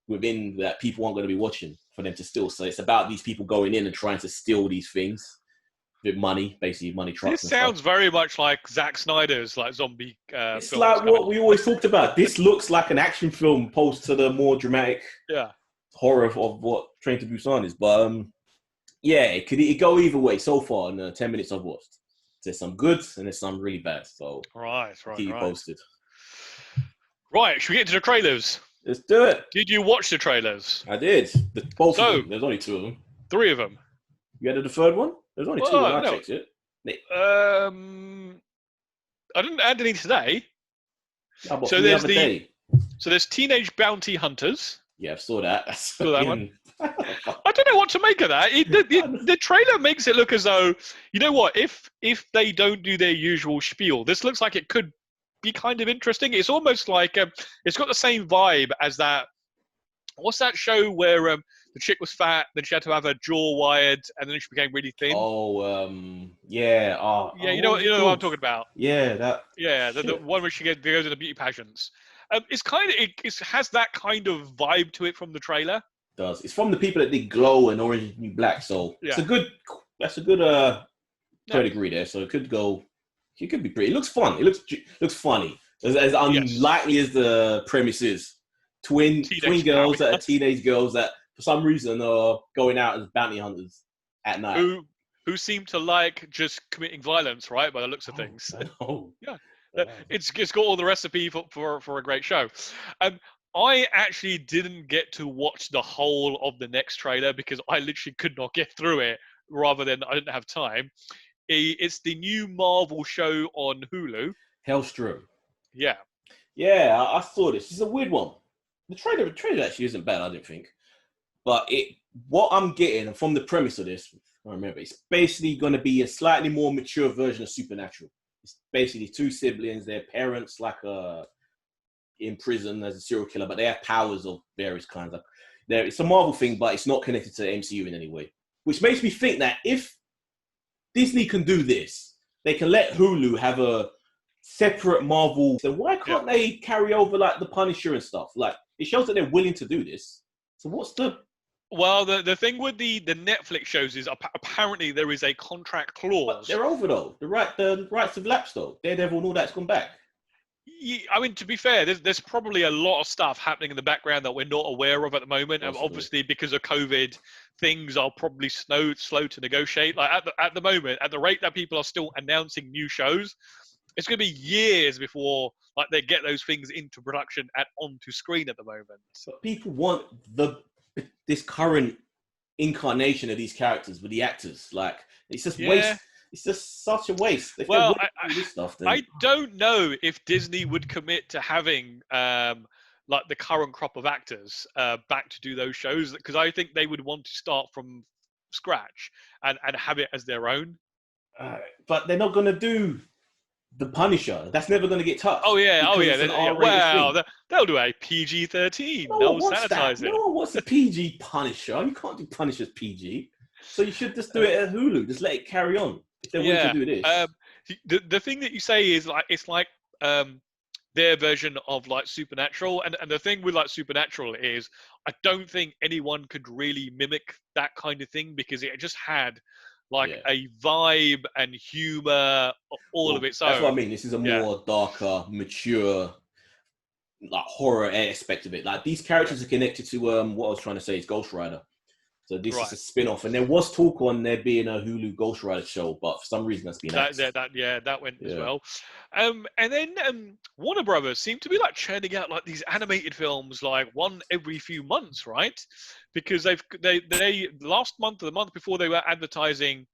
B: within that people aren't going to be watching for them to steal. So it's about these people going in and trying to steal these things with money, basically money trucks.
C: This sounds very much like Zack Snyder's like zombie.
B: It's like what we always talked about. This looks like an action film opposed to the more dramatic horror of what Train to Busan is. But it could go either way so far in the 10 minutes I've watched. There's some good and there's some really bad. So keep you posted.
C: Right, should we get into the trailers?
B: Let's do it.
C: Did you watch the trailers?
B: I did. Both of them. There's only 2 of them.
C: 3 of them.
B: You added the 3rd one? There's only 2 when I checked it.
C: I didn't add any today.
B: So
C: there's Teenage Bounty Hunters.
B: Yeah, I saw that.
C: Saw that one. I don't know what to make of that. The trailer makes it look as though, you know what, if they don't do their usual spiel, this looks like it could be kind of interesting. It's almost like it's got the same vibe as that. What's that show where the chick was fat, then she had to have her jaw wired, and then she became really thin? You know what I'm talking about. The one where she goes into beauty pageants. It's kind of it has that kind of vibe to it from the trailer.
B: It does. It's from the people that did Glow and Orange is the New Black, so that's a good pedigree there. So it could go. It could be pretty. It looks fun. It looks funny. As unlikely as the premise is. Twin girls that are teenage girls that for some reason are going out as bounty hunters at night.
C: Who seem to like just committing violence, right? By the looks of things. It's got all the recipe for a great show. I actually didn't get to watch the whole of the next trailer because I literally could not get through it. Rather than I didn't have time. It's the new Marvel show on Hulu.
B: Hellstrom.
C: Yeah,
B: I saw this. It's a weird one. The trailer actually isn't bad, I don't think. But what I'm getting from the premise of this, I remember, it's basically going to be a slightly more mature version of Supernatural. It's basically 2 siblings, their parents in prison as a serial killer, but they have powers of various kinds. It's a Marvel thing, but it's not connected to the MCU in any way. Which makes me think that if Disney can do this, they can let Hulu have a separate Marvel. So why can't they carry over like the Punisher and stuff? Like it shows that they're willing to do this. So what's the?
C: Well, the thing with the Netflix shows is apparently there is a contract clause.
B: But they're over though. The rights have lapsed though. Daredevil and all that's gone back.
C: Yeah, I mean, to be fair, there's probably a lot of stuff happening in the background that we're not aware of at the moment. Obviously, because of COVID, things are probably slow to negotiate. Like at the moment, at the rate that people are still announcing new shows, it's going to be years before like they get those things into production and onto screen at the moment.
B: But people want this current incarnation of these characters with the actors. Like it's just waste. It's just such a waste. If
C: I don't know if Disney would commit to having like the current crop of actors back to do those shows, because I think they would want to start from scratch and have it as their own.
B: But they're not going to do The Punisher. That's never going to get touched.
C: Oh yeah,
B: because it's an R-rated
C: Well,
B: thing.
C: they'll do a PG-13.
B: No
C: No
B: one wants that. No
C: sanitizing.
B: one wants a PG Punisher. You can't do Punisher's PG. So you should just do it at Hulu. Just let it carry on. If they're willing to do this.
C: The thing that you say is like it's like their version of like Supernatural, and the thing with like Supernatural is I don't think anyone could really mimic that kind of thing because it just had like a vibe and humor all of its own.
B: That's what I mean. This is a more darker, mature, like horror aspect of it. Like these characters are connected to what I was trying to say is Ghost Rider. So this is a spin-off, and there was talk on there being a Hulu Ghost Rider show, but for some reason that's been axed.
C: That went as well. And then Warner Brothers seem to be like churning out like these animated films, like one every few months, right? Because they last month or the month before they were advertising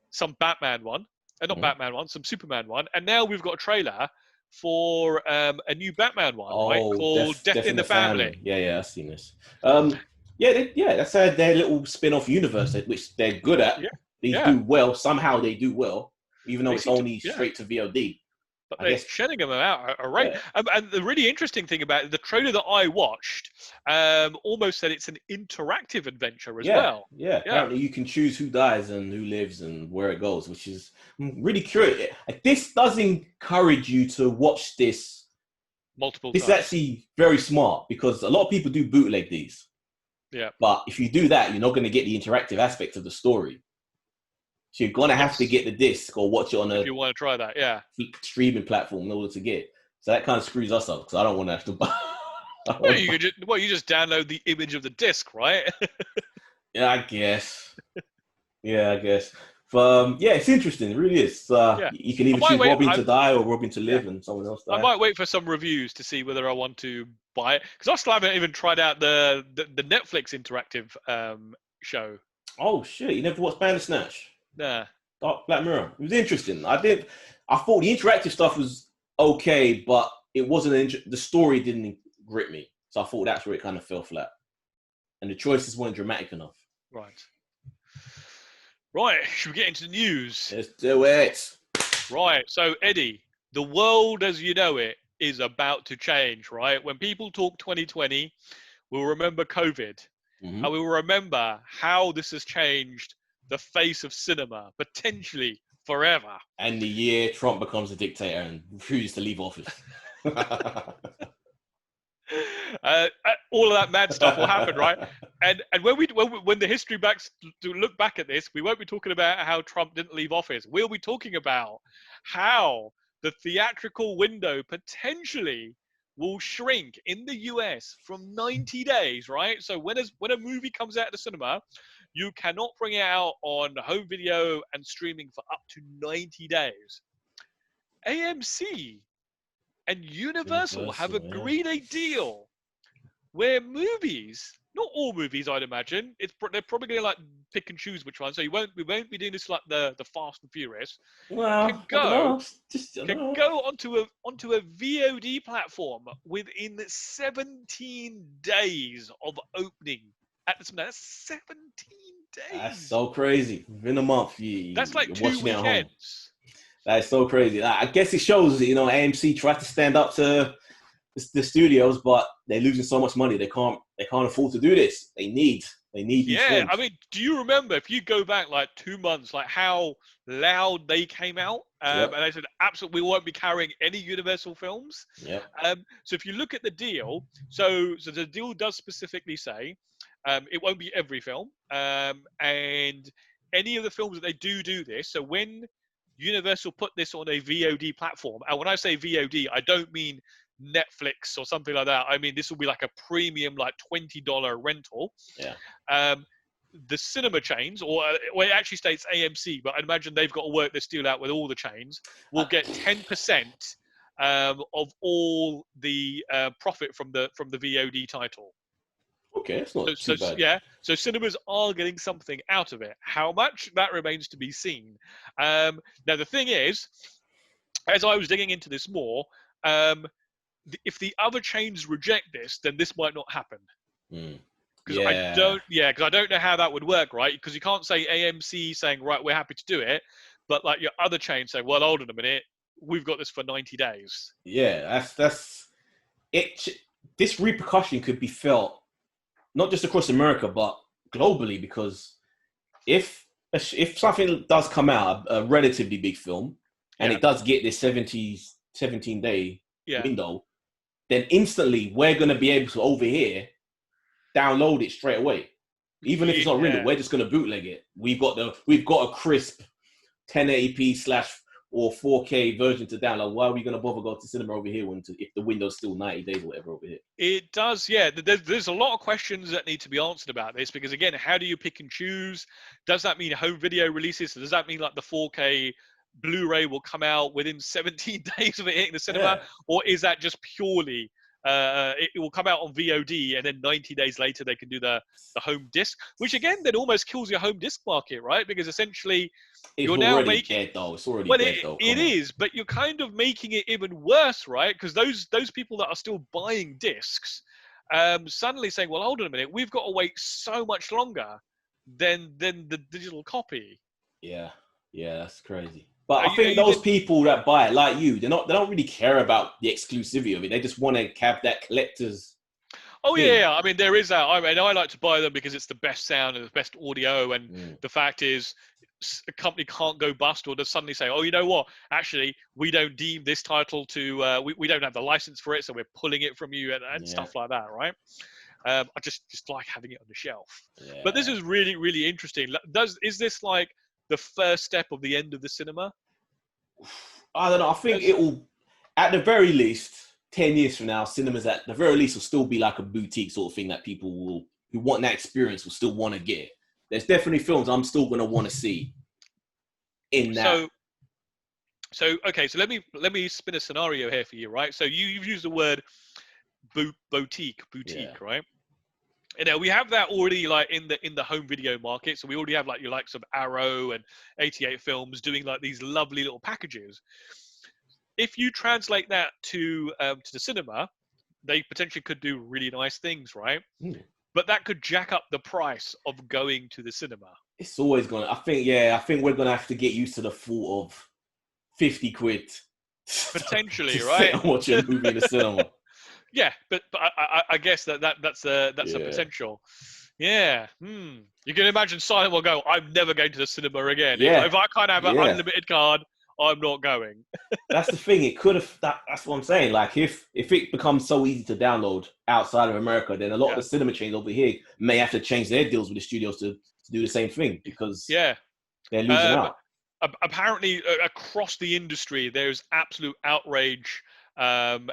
C: some Batman one, Batman one, some Superman one, and now we've got a trailer for a new Batman one, right? Called Death in the Family.
B: Yeah, I've seen this. That's their little spin-off universe, which they're good at. They do well. Somehow they do well, even though it's only straight to VOD.
C: But they're churning them out, right? Yeah. And the really interesting thing about it, the trailer that I watched almost said it's an interactive adventure as well.
B: Yeah, apparently you can choose who dies and who lives and where it goes, which is really curious. This does encourage you to watch this
C: multiple
B: times. This is actually very smart because a lot of people do bootleg these.
C: Yeah.
B: But if you do that, you're not going to get the interactive aspect of the story. So you're going to have to get the disc or watch it on
C: if you want to try that,
B: streaming platform in order to get it. So that kind of screws us up because I don't want to have to buy.
C: You just download the image of the disc, right?
B: Yeah, I guess. But it's interesting. It really is. You can either choose Robin to die or Robin to live and someone else die.
C: I might wait for some reviews to see whether I want to buy it because I still haven't even tried out the Netflix interactive show.
B: Oh shit! You never watched Bandersnatch?
C: Nah.
B: Black Mirror. It was interesting. I thought the interactive stuff was okay, but it wasn't. The story didn't grip me, so I thought that's where it kind of fell flat. And the choices weren't dramatic enough.
C: Right, should we get into the news?
B: Let's do it.
C: Right, so Eddie, the world as you know it is about to change, right? When people talk 2020, we'll remember COVID. And we will remember how this has changed the face of cinema, potentially forever.
B: And the year Trump becomes a dictator and refuses to leave office.
C: All of that mad stuff will happen, right? And when the history backs to look back at this, we won't be talking about how Trump didn't leave office. We'll be talking about how the theatrical window potentially will shrink in the US from 90 days, right? So when a movie comes out of the cinema, you cannot bring it out on home video and streaming for up to 90 days. AMC and Universal have agreed a deal where movies, not all movies, I'd imagine, they're probably going to like pick and choose which one. So we won't be doing this like the Fast and Furious.
B: Well,
C: can go onto a VOD platform within 17 days of opening at the cinema. That's 17 days.
B: That's so crazy. Within a month,
C: that's like 2 weekends.
B: That is so crazy. I guess it shows that, AMC tried to stand up to the studios, but they're losing so much money. They can't afford to do this. They need these films.
C: I mean, do you remember if you go back like 2 months, like how loud they came out? And they said, absolutely, we won't be carrying any Universal films.
B: Yeah.
C: So if you look at the deal, so the deal does specifically say it won't be every film. And any of the films that they do this, so when Universal put this on a VOD platform, and when I say VOD, I don't mean Netflix or something like that. I mean, this will be like a premium, like $20 rental.
B: Yeah.
C: The cinema chains, or it actually states AMC, but I imagine they've got to work this deal out with all the chains, will get 10% of all the profit from the VOD title.
B: Okay, it's not too bad.
C: Yeah, so cinemas are getting something out of it. How much? That remains to be seen. Now, the thing is, as I was digging into this more, if the other chains reject this, then this might not happen. Because I don't know how that would work, right? Because you can't say AMC saying, right, we're happy to do it, but like your other chain saying, well, hold on a minute, we've got this for 90 days.
B: Yeah, that's it. This repercussion could be felt not just across America, but globally, because if something does come out, a relatively big film, and it does get this 17-day window, then instantly we're going to be able to, over here, download it straight away. Even if it's not rendered, we're just going to bootleg it. We've got a crisp 1080p / or 4K version to download. Why are we going to bother go to cinema over here if the window's still 90 days or whatever over here?
C: It does, yeah. There's a lot of questions that need to be answered about this, because again, how do you pick and choose? Does that mean home video releases? Does that mean like the 4K Blu-ray will come out within 17 days of it hitting the cinema? Or is that just purely it will come out on VOD and then 90 days later they can do the home disc, which again then almost kills your home disc market, right? Because essentially you're now making
B: dead, though. It's already dead, though.
C: It is, but you're kind of making it even worse, right? Because those people that are still buying discs suddenly saying, well, hold on a minute, we've got to wait so much longer than the digital copy.
B: Yeah, that's crazy. But I think those people that buy it, like you, they don't really care about the exclusivity of it. They just want to have that collector's.
C: Oh yeah. I mean, there is that. I like to buy them because it's the best sound and the best audio, and the fact is, a company can't go bust or just suddenly say, oh, you know what? Actually, we don't deem this title to. We don't have the license for it, so we're pulling it from you and stuff like that, right? I just like having it on the shelf. Yeah. But this is really, really interesting. Is this like the first step of the end of the cinema?
B: I don't know. I think it will, at the very least, 10 years from now, cinemas at the very least will still be like a boutique sort of thing that people who want that experience will still want to get. There's definitely films I'm still going to want to see in that.
C: So okay. So let me spin a scenario here for you, right? So you've used the word boutique, right? You know, we have that already like in the home video market. So we already have like your likes of Arrow and 88 Films doing like these lovely little packages. If you translate that to the cinema, they potentially could do really nice things, right? But that could jack up the price of going to the cinema.
B: It's always gonna. I think we're gonna have to get used to the thought of 50 quid
C: potentially,
B: to
C: right?
B: Sit and watch a movie in the cinema.
C: Yeah, but I guess that's a potential. Yeah. You can imagine Silent will go, I'm never going to the cinema again.
B: Yeah.
C: If I can't have an unlimited card, I'm not going.
B: That's the thing. It could have. That's what I'm saying. Like if it becomes so easy to download outside of America, then a lot of the cinema chains over here may have to change their deals with the studios to do the same thing, because they're losing out.
C: Apparently, across the industry, there's absolute outrage and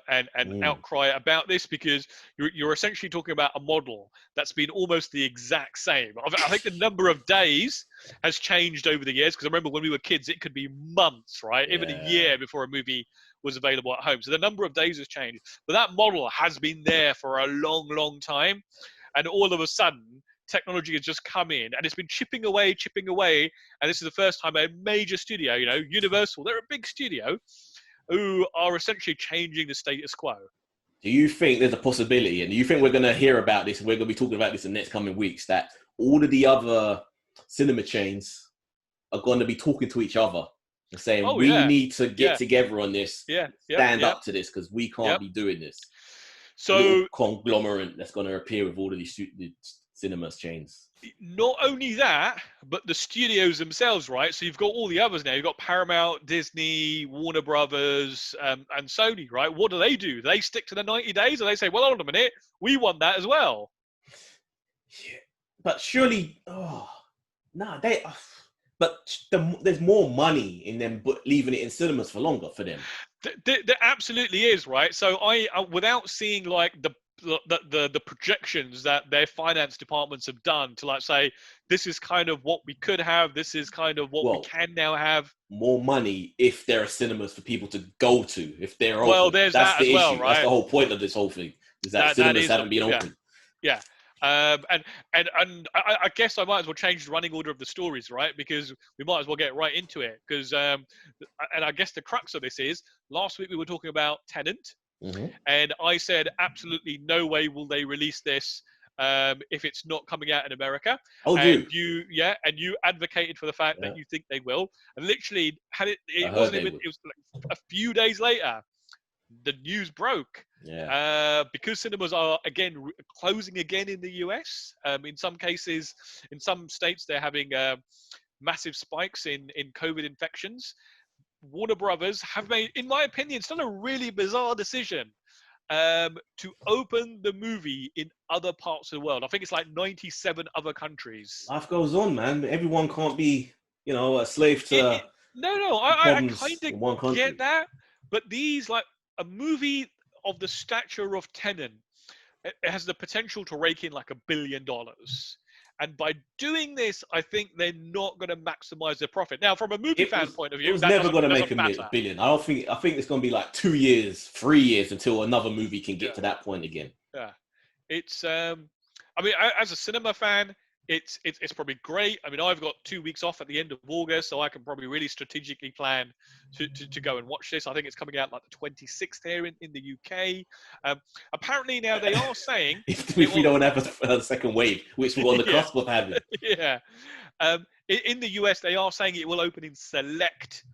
C: outcry about this, because you're essentially talking about a model that's been almost the exact same. I think the number of days has changed over the years, because I remember when we were kids, it could be months, right? Even a year before a movie was available at home. So the number of days has changed. But that model has been there for a long, long time. And all of a sudden, technology has just come in and it's been chipping away. And this is the first time a major studio, Universal, they're a big studio, who are essentially changing the status quo.
B: Do you think there's a possibility, and do you think we're going to hear about this, and we're going to be talking about this in the next coming weeks, that all of the other cinema chains are going to be talking to each other and saying, we need to get together on this, stand up to this, because we can't be doing this? So little conglomerate that's going to appear with all of these cinemas chains.
C: Not only that, but the studios themselves, right? So you've got all the others now. You've got Paramount, Disney, Warner Brothers, and Sony, right? What do? They stick to the 90 days, or they say, well, hold on a minute, we want that as well.
B: Yeah, but surely, there's more money in them leaving it in cinemas for longer for them.
C: There absolutely is, right? So I without seeing like the projections that their finance departments have done to like say, this is kind of what we could have, this is kind of what we can now have.
B: More money if there are cinemas for people to go to, if they're open.
C: Well, there's
B: that's
C: that
B: the
C: as well,
B: issue.
C: right?
B: That's the whole point of this whole thing, is that cinemas haven't been open.
C: Yeah. And I guess I might as well change the running order of the stories, right? Because we might as well get right into it. Because and I guess the crux of this is, last week we were talking about Tenet, and I said absolutely no way will they release this if it's not coming out in America.
B: Oh,
C: And
B: dude,
C: you advocated for the fact
B: yeah,
C: that you think they will. And literally,
B: I
C: it
B: heard
C: wasn't
B: they
C: even.
B: would.
C: It was like a few days later, the news broke.
B: Yeah,
C: Because cinemas are again closing again in the US. In some cases, in some states, they're having massive spikes in COVID infections. Warner Brothers have made, in my opinion, it's done a really bizarre decision to open the movie in other parts of the world. I think it's like 97 other countries.
B: life goes on, man. Everyone can't be, a slave
C: It,
B: to
C: it, no,
B: the
C: I kind
B: problems
C: of
B: in one
C: get
B: country.
C: that, but these, like, a movie of the stature of Tenet, it has the potential to rake in like $1 billion. And by doing this, I think they're not going to maximize their profit. Now, from a movie
B: It
C: fan
B: was
C: point of
B: it
C: view,
B: was
C: that
B: never
C: doesn't
B: going to make a
C: matter.
B: billion. I don't think. I think it's going to be like 2 years, 3 years until another movie can get
C: Yeah,
B: to that point again.
C: yeah. It's I mean, as a cinema fan, it's probably great. I mean, I've got 2 weeks off at the end of August, so I can probably really strategically plan to go and watch this. I think it's coming out like the 26th here in the UK. Apparently now they are saying
B: if
C: it
B: we
C: will.
B: don't have a second wave, which we're on the
C: Yeah,
B: cusp of having.
C: yeah. In the US, they are saying it will open in select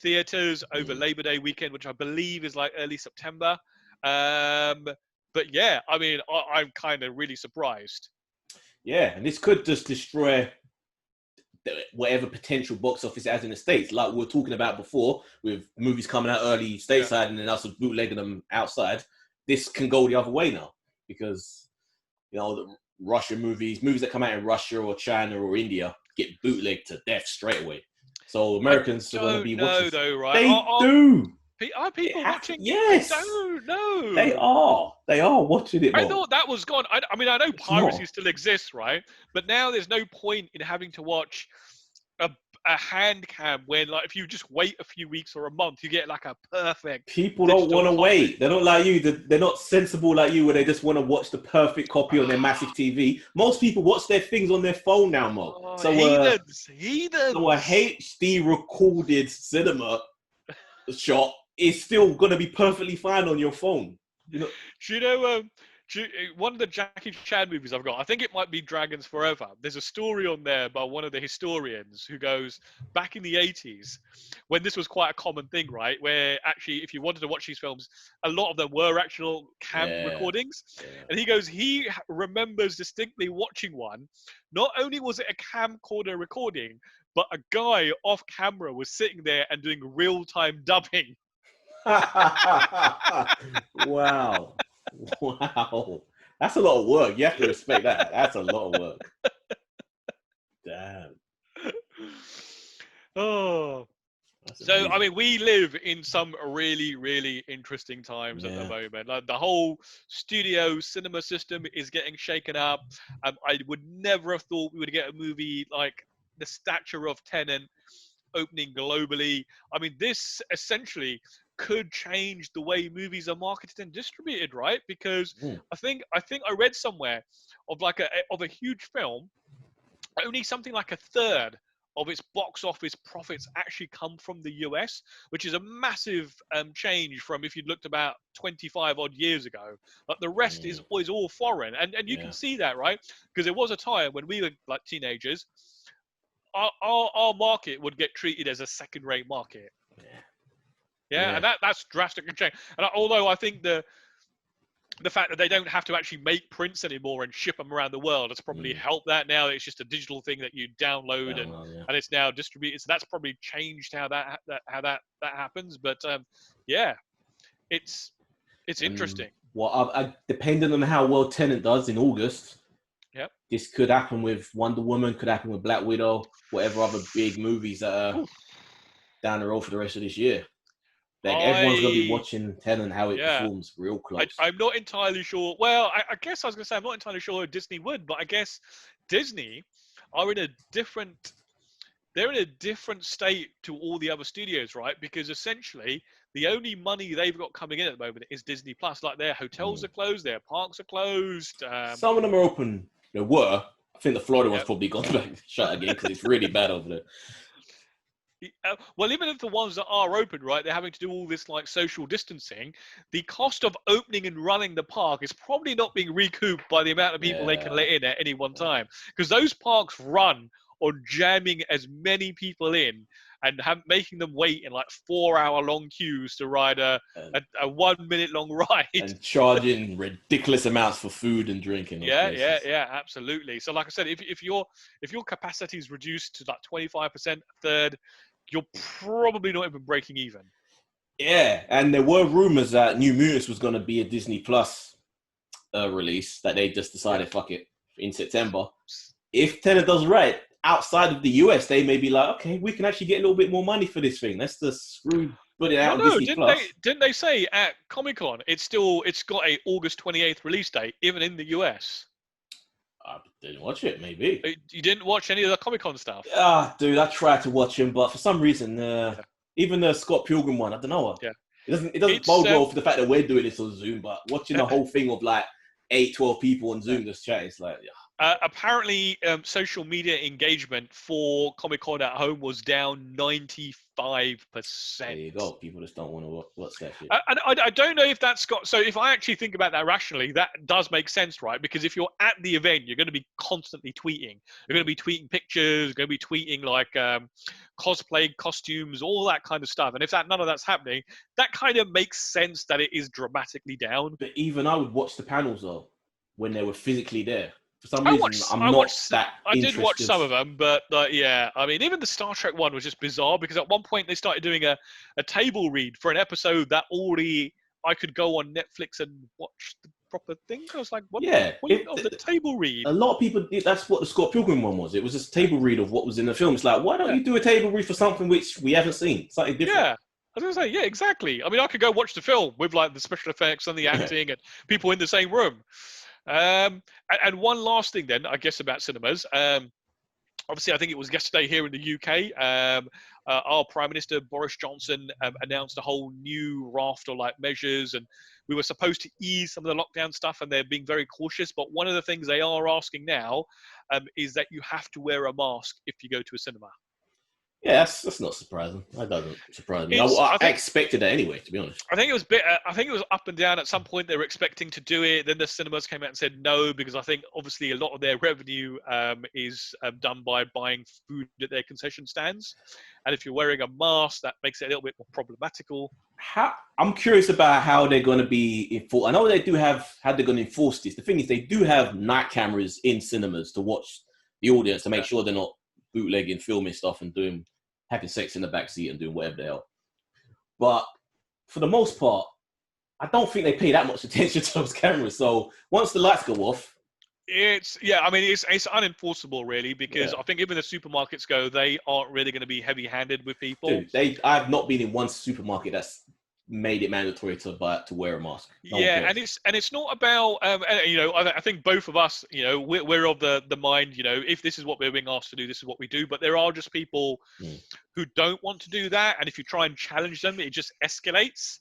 C: theaters over
B: Mm.
C: Labor Day weekend, which I believe is like early September. Um, but yeah, I mean, I'm kind of really surprised.
B: Yeah, and this could just destroy whatever potential box office it has in the States. Like we were talking about before, with movies coming out early
C: Yeah.
B: stateside and then us bootlegging them outside. This can go the other way now because, the Russian movies that come out in Russia or China or India get bootlegged to death straight away. So
C: I
B: Americans are going to
C: don't
B: be watching.
C: know though, right?
B: They do.
C: Are people watching? I
B: Yes,
C: don't
B: they
C: know.
B: are. They are watching it,
C: I
B: bro.
C: thought that was gone. I mean, I know
B: It's
C: piracy
B: not.
C: still exists, right? But now there's no point in having to watch a, a hand cam when, like, if you just wait a few weeks or a month, you get like a perfect
B: People don't
C: digital
B: want to
C: copy.
B: wait. They're not like you. They're not sensible like you, where they just want to watch the perfect copy on their massive TV. Most people watch their things on their phone now, Mo.
C: Oh,
B: So,
C: heathens,
B: so a
C: heathens.
B: HD recorded cinema shot is still gonna be perfectly fine on your phone. You know,
C: Do you know one of the Jackie Chan movies I've got? I think it might be Dragons Forever. There's a story on there by one of the historians who goes back in the 80s when this was quite a common thing, right? Where actually, if you wanted to watch these films, a lot of them were actual cam
B: yeah,
C: recordings.
B: yeah.
C: And he goes, he remembers distinctly watching one. Not only was it a camcorder recording, but a guy off camera was sitting there and doing real-time dubbing.
B: Wow, wow. That's a lot of work. You have to respect that. That's a lot of work. Damn.
C: Oh.
B: That's
C: So, I
B: amazing.
C: mean, we live in some really, really interesting times at the
B: Yeah.
C: moment. Like, the whole studio cinema system is getting shaken up. I would never have thought we would get a movie like the stature of Tenet opening globally. I mean, this essentially could change the way movies are marketed and distributed, right? Because
B: Mm.
C: I think I read somewhere of like a huge film, only something like a third of its box office profits actually come from the US, which is a massive change from if you'd looked about 25 odd years ago. But the rest is
B: Mm.
C: always all foreign. And you can
B: Yeah.
C: see that, right? Because there was a time when we were like teenagers, our market would get treated as a second-rate market.
B: Yeah.
C: Yeah,
B: Yeah.
C: and that's drastically changed. And although I think the fact that they don't have to actually make prints anymore and ship them around the world has probably
B: Mm.
C: helped that. Now it's just a digital thing that you download and
B: Yeah.
C: it's now distributed. So that's probably changed how that happens. But yeah, it's interesting.
B: Well, depending on how well Tenet does in August,
C: Yep.
B: this could happen with Wonder Woman, could happen with Black Widow, whatever other big movies that are
C: Oof.
B: down the road for the rest of this year. Like everyone's gonna be
C: I
B: watching Tenet how it
C: yeah.
B: performs real close.
C: I'm not entirely sure. Well, I guess I was going to say I'm not entirely sure Disney would, but I guess Disney are in a different. They're in a different state to all the other studios, right? Because essentially, the only money they've got coming in at the moment is Disney Plus. Like their hotels are closed, their parks are closed.
B: Some of them are open. There were. I think the Florida one's
C: Yeah.
B: probably gone back shut again because it's really bad over there.
C: Well, even if the ones that are open, right, they're having to do all this like social distancing. The cost of opening and running the park is probably not being recouped by the amount of people they can let in at any one time, because those parks run on jamming as many people in and making them wait in like 4-hour long queues to ride a 1 minute long ride
B: and charging ridiculous amounts for food and drink in those places.
C: Yeah, absolutely. So like I said, if your capacity is reduced to like 25%, a third, you're probably not even breaking even.
B: Yeah, and there were rumors that New Mutants was going to be a Disney Plus release that they just decided, fuck it, in September. If Tenet does right, outside of the US, they may be like, okay, we can actually get a little bit more money for this thing. Let's just put it out on Disney Plus.
C: Didn't they say at Comic-Con it's got a August 28th release date, even in the US?
B: I didn't watch it, maybe.
C: You didn't watch any of the Comic-Con stuff?
B: Dude, I tried to watch him, but for some reason, even the Scott Pilgrim one, I don't know.
C: Yeah.
B: It doesn't bode well for the fact that we're doing this on Zoom, but watching the whole thing of like 8, 12 people on Zoom just chat, it's like,
C: apparently, social media engagement for Comic-Con at home was down 95%.
B: There you go. People just don't want to watch that shit.
C: And I don't know if that's got... So if I actually think about that rationally, that does make sense, right? Because if you're at the event, you're going to be constantly tweeting. You're going to be tweeting pictures. You're going to be tweeting like cosplay, costumes, all that kind of stuff. And if none of that's happening, that kind of makes sense that it is dramatically down.
B: But even I would watch the panels, though, when they were physically there. For some reason, I did
C: watch some of them, but yeah, I mean, even the Star Trek one was just bizarre because at one point they started doing a table read for an episode that already I could go on Netflix and watch the proper thing. I was like, what the point of the table read?
B: A lot of people, that's what the Scott Pilgrim one was. It was just a table read of what was in the film. It's like, why don't you do a table read for something which we haven't seen? Something different.
C: Yeah. I was going to say, yeah, exactly. I mean, I could go watch the film with like the special effects and the acting and people in the same room. And one last thing then, I guess, about cinemas. Obviously, I think it was yesterday here in the UK, our Prime Minister, Boris Johnson, announced a whole new raft of like measures, and we were supposed to ease some of the lockdown stuff, and they're being very cautious. But one of the things they are asking now is that you have to wear a mask if you go to a cinema.
B: Yeah, that's not surprising. That doesn't surprise me. I expected that anyway, to be honest.
C: I think it was I think it was up and down. At some point, they were expecting to do it. Then the cinemas came out and said no, because I think obviously a lot of their revenue is done by buying food at their concession stands, and if you're wearing a mask, that makes it a little bit more problematical.
B: I'm curious about how they're going to be enforced. I know they do have how they're going to enforce this. The thing is, they do have night cameras in cinemas to watch the audience to make sure they're not bootlegging, filming stuff, and having sex in the backseat and doing whatever the hell. But for the most part, I don't think they pay that much attention to those cameras. So once the lights go off,
C: it's unenforceable really, because I think even the supermarkets they aren't really going to be heavy-handed with people.
B: Dude, I've not been in one supermarket that's made it mandatory to wear a mask.
C: And it's not about I think both of us, we're of the mind, if this is what we're being asked to do, this is what we do. But there are just people who don't want to do that, and if you try and challenge them, it just escalates.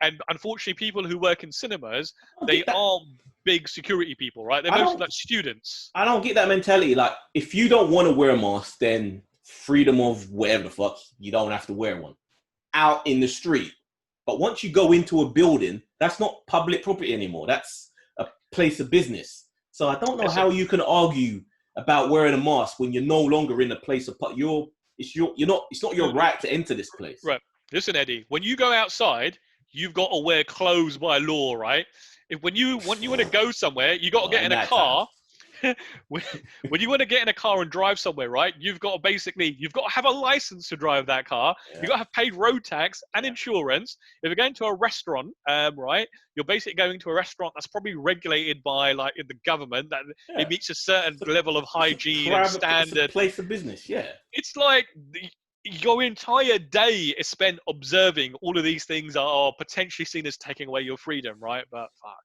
C: And unfortunately, people who work in cinemas, they aren't big security people, right? They're mostly like students.
B: I don't get that mentality. Like, if you don't want to wear a mask, then freedom of whatever the fuck, you don't have to wear one out in the street. But once you go into a building, that's not public property anymore. That's a place of business. So I don't know how you can argue about wearing a mask when you're no longer in a place of it's not your right to enter this place.
C: Right. Listen, Eddie, when you go outside, you've got to wear clothes by law, right? When you want to go somewhere, you got to get in a car. When you want to get in a car and drive somewhere, right? You've got to have a license to drive that car. You've got to have paid road tax and insurance. If you're going to a restaurant, right, you're basically going to a restaurant that's probably regulated by like the government, that it meets a certain level of hygiene and standard.
B: It's a place of business,
C: It's like your entire day is spent observing all of these things that are potentially seen as taking away your freedom, right? But fuck.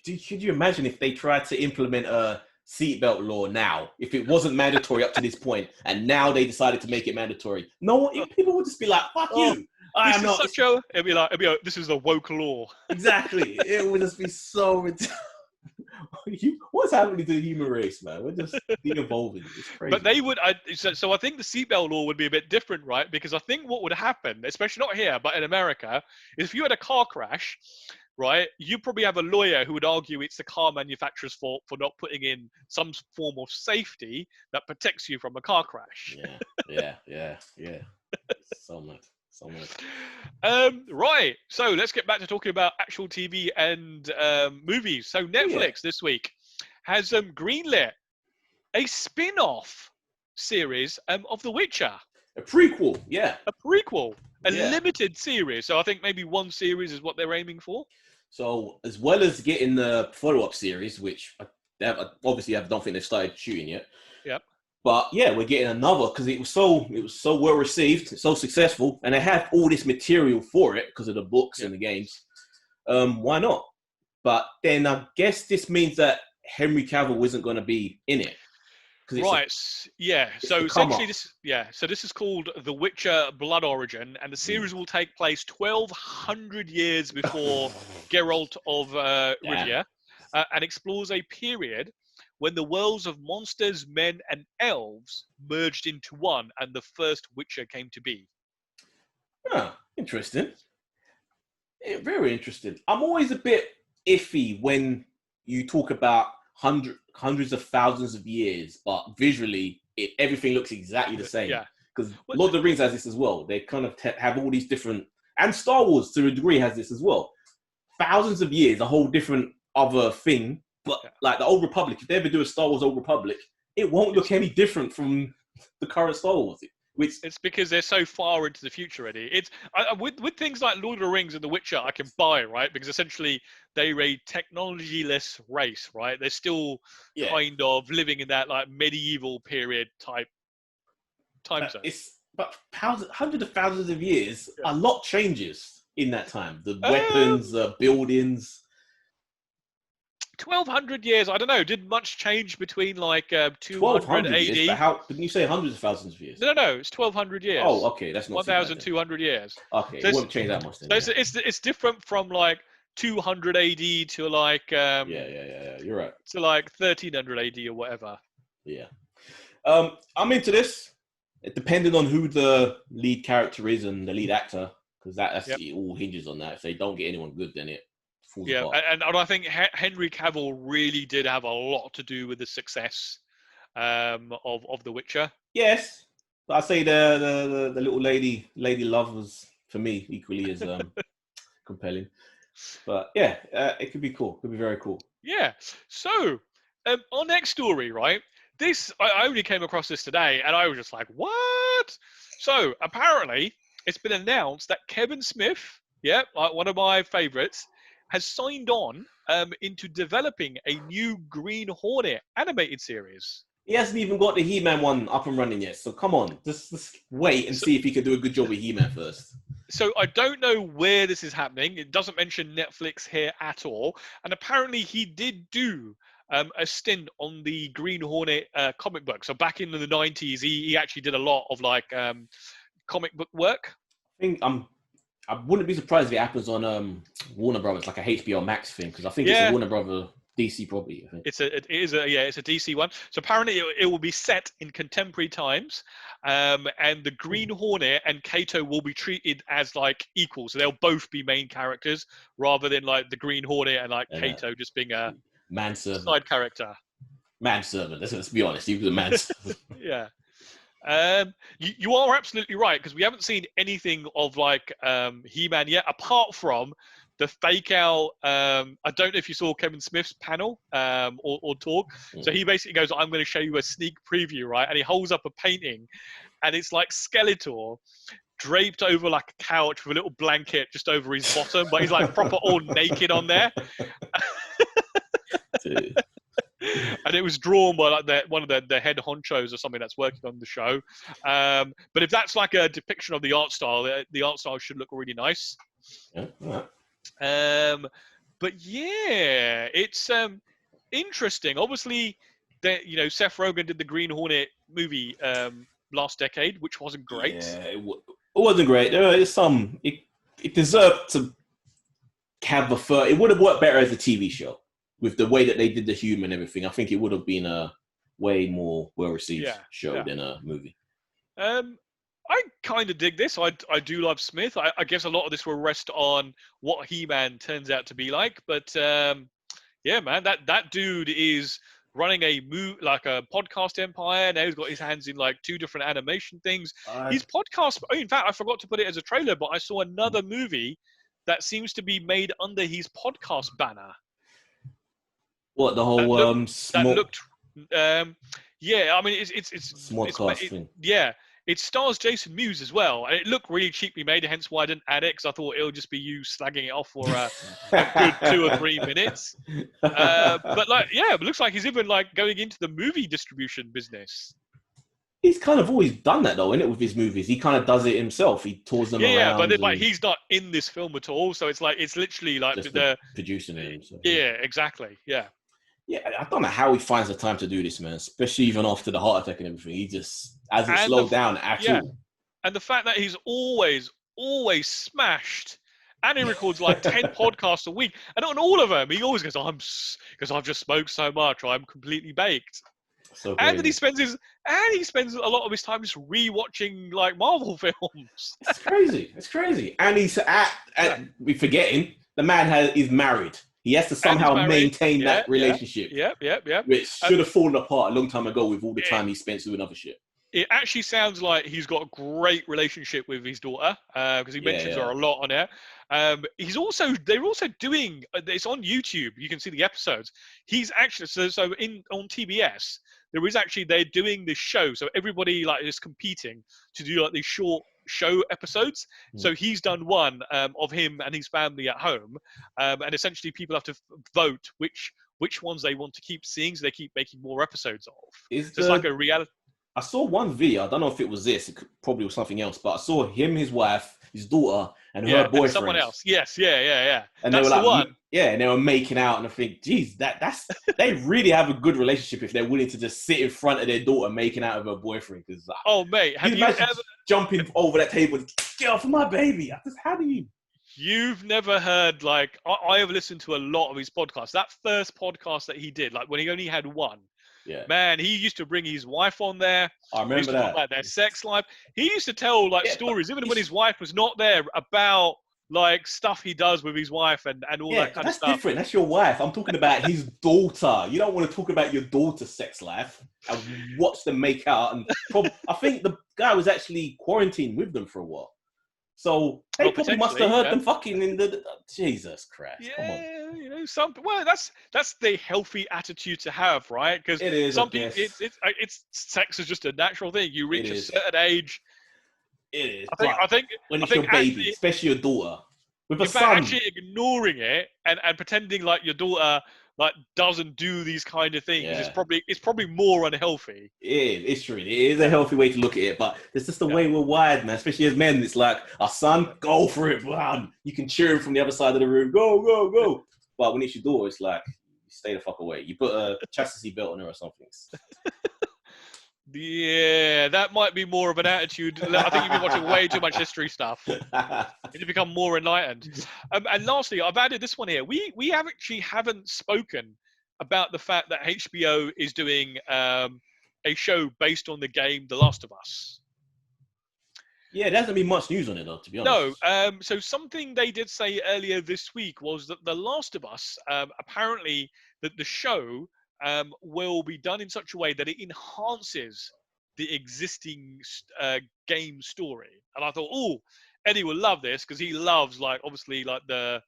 B: Could you imagine if they tried to implement a seatbelt law now, if it wasn't mandatory up to this point, and now they decided to make it mandatory? People would just be like, fuck you.
C: It'd be like, this is the woke law.
B: Exactly. It would just be so ridiculous. What's happening to the human race, man? We're just de-evolving. It's crazy.
C: But they would, so I think the seatbelt law would be a bit different, right? Because I think what would happen, especially not here, but in America, is if you had a car crash, right, you probably have a lawyer who would argue it's the car manufacturer's fault for not putting in some form of safety that protects you from a car crash.
B: Yeah. So much.
C: Right. So let's get back to talking about actual TV and movies. So Netflix this week has greenlit a spin-off series of The Witcher.
B: A prequel, yeah.
C: A prequel. A limited series. So I think maybe one series is what they're aiming for.
B: So as well as getting the follow-up series, which obviously I don't think they've started shooting yet.
C: Yep.
B: But yeah, we're getting another because it was so well received, so successful, and they have all this material for it because of the books and the games. Why not? But then I guess this means that Henry Cavill isn't going to be in it.
C: Right. So essentially, this is called The Witcher: Blood Origin, and the series will take place 1,200 years before Geralt of Rivia, and explores a period when the worlds of monsters, men, and elves merged into one, and the first Witcher came to be.
B: Interesting. Very interesting. I'm always a bit iffy when you talk about hundreds of thousands of years, but visually, everything looks exactly the same.
C: Yeah.
B: Because Lord of the Rings has this as well. They kind of have all these different, and Star Wars to a degree has this as well. Thousands of years, a whole different other thing. But like the Old Republic, if they ever do a Star Wars Old Republic, it won't look any different from the current Star Wars.
C: It's because they're so far into the future, Eddie. It's with things like Lord of the Rings and The Witcher, I can buy, right? Because essentially they're a technology-less race, right? They're still kind of living in that like medieval period type time zone.
B: But hundreds of thousands of years, a lot changes in that time. The weapons, buildings.
C: 1,200 years, I don't know. Did much change between like 200 AD?
B: Years, but how didn't you say hundreds of thousands of years?
C: No, it's 1,200 years.
B: Oh, okay, that's not
C: 1,200 years.
B: Okay, so it won't change that much then.
C: So it's different from like 200 AD to like
B: you're right.
C: To like 1300 AD or whatever.
B: Yeah, I'm into this. It depending on who the lead character is and the lead actor, because it all hinges on that. If they don't get anyone good, then it.
C: And I think Henry Cavill really did have a lot to do with the success of The Witcher.
B: Yes, but I say the little lady love was for me equally as compelling. But it could be cool. Could be very cool.
C: Yeah. So our next story, right? This I only came across this today, and I was just like, what? So apparently, it's been announced that Kevin Smith, one of my favorites, has signed on into developing a new Green Hornet animated series.
B: He hasn't even got the He-Man one up and running yet, so come on. Just wait and see if he can do a good job with He-Man first.
C: So I don't know where this is happening. It doesn't mention Netflix here at all. And apparently he did do a stint on the Green Hornet comic book. So back in the 90s, he actually did a lot of like comic book work.
B: I wouldn't be surprised if it happens on Warner Brothers, like a HBO Max thing, because I think it's a Warner Brother DC property. I think.
C: It's a DC one. So apparently it will be set in contemporary times, and the Green Hornet and Kato will be treated as like equals. So they'll both be main characters rather than like the Green Hornet and like Kato just being a
B: manservant
C: side character.
B: Manservant. Let's be honest. He was a manservant.
C: Yeah. You are absolutely right, because we haven't seen anything of like He-Man yet, apart from the fake out. I don't know if you saw Kevin Smith's panel or talk. So he basically goes, I'm going to show you a sneak preview, right? And he holds up a painting, and it's like Skeletor draped over like a couch with a little blanket just over his bottom, but he's like proper all naked on there. And it was drawn by like one of the head honchos or something that's working on the show. But if that's like a depiction of the art style should look really nice.
B: Yeah.
C: But yeah, it's interesting. Obviously, Seth Rogen did the Green Hornet movie last decade, which wasn't great.
B: Yeah, it wasn't great. There is it deserved to have it would have worked better as a TV show. with the way that they did the humor and everything, I think it would have been a way more well-received show than a movie.
C: I kind of dig this. I do love Smith. I guess a lot of this will rest on what He-Man turns out to be like. But yeah, man, that dude is running a podcast empire. Now he's got his hands in like 2 different animation things. His podcast. In fact, I forgot to put it as a trailer, but I saw another movie that seems to be made under his podcast banner.
B: What, the whole
C: that looked yeah, I mean it's
B: Smodcast thing.
C: Yeah, it stars Jason Mewes as well, and it looked really cheaply made, hence why I didn't add it, because I thought it'll just be you slagging it off for a good 2 or 3 minutes. But like, yeah, it looks like he's even like going into the movie distribution business.
B: He's kind of always done that though, isn't it, with his movies? He kind of does it himself. He tours them around.
C: Yeah, but then, like, he's not in this film at all, so it's like it's literally like the
B: producing it himself.
C: Yeah, exactly. Yeah.
B: Yeah, I don't know how he finds the time to do this, man. Especially even after the heart attack and everything, he just hasn't slowed down at all.
C: And the fact that he's always smashed, and he records like 10 podcasts a week, and on all of them, he always goes, because I've just smoked so much, I'm completely baked.
B: So
C: and then he spends a lot of his time just rewatching like Marvel films.
B: It's crazy. It's crazy. And we forgetting the man is married. He has to somehow maintain that relationship.
C: Yeah.
B: Which should have fallen apart a long time ago with all the time he spent doing other shit.
C: It actually sounds like he's got a great relationship with his daughter, because he mentions her a lot on air. They're also doing, it's on YouTube, you can see the episodes. He's actually, on TBS, they're doing this show. So everybody like is competing to do like these short show episodes. So he's done one of him and his family at home, and essentially people have to vote which ones they want to keep seeing, so they keep making more episodes of. It's like a reality.
B: I saw one video. I don't know if it was this. It probably was something else. But I saw him, his wife, his daughter, and her boyfriend. And
C: someone else. Yes, yeah.
B: And
C: that's
B: they were like,
C: the one.
B: Yeah, and they were making out, and I think, geez, that's they really have a good relationship if they're willing to just sit in front of their daughter making out of her boyfriend. Because
C: oh, mate, have you ever
B: jumping over that table? Get off of my baby! How do you?
C: You've never heard, like, I have listened to a lot of his podcasts. That first podcast that he did, like when he only had one.
B: Yeah.
C: Man, he used to bring his wife on there.
B: I remember that.
C: Talk about their sex life. He used to tell like stories, even when his wife was not there, about like stuff he does with his wife and all that kind of stuff.
B: That's different. That's your wife. I'm talking about his daughter. You don't want to talk about your daughter's sex life and watch them make out. And I think the guy was actually quarantined with them for a while. So they probably must have heard them fucking in the Jesus Christ. Come on.
C: You know, that's the healthy attitude to have, right? Because
B: it is.
C: Some people, it's sex is just a natural thing. You reach a certain age.
B: It is.
C: I think
B: when it's your baby, especially your daughter, with a son,
C: actually ignoring it and pretending like your daughter like doesn't do these kind of things, it's probably more unhealthy.
B: It's true. It is a healthy way to look at it, but it's just the way we're wired, man. Especially as men, it's like, our son, go for it, man. You can cheer him from the other side of the room, go. But when it's your daughter, it's like, stay the fuck away. You put a chastity belt on her or something.
C: Yeah, that might be more of an attitude. I think you've been watching way too much history stuff. You become more enlightened. And lastly, I've added this one here. We haven't spoken about the fact that HBO is doing a show based on the game The Last of Us.
B: Yeah, there hasn't been much news on it though, to be honest.
C: No. So something they did say earlier this week was that The Last of Us, apparently that the show will be done in such a way that it enhances the existing game story. And I thought, Eddie will love this because he loves, like, obviously, like the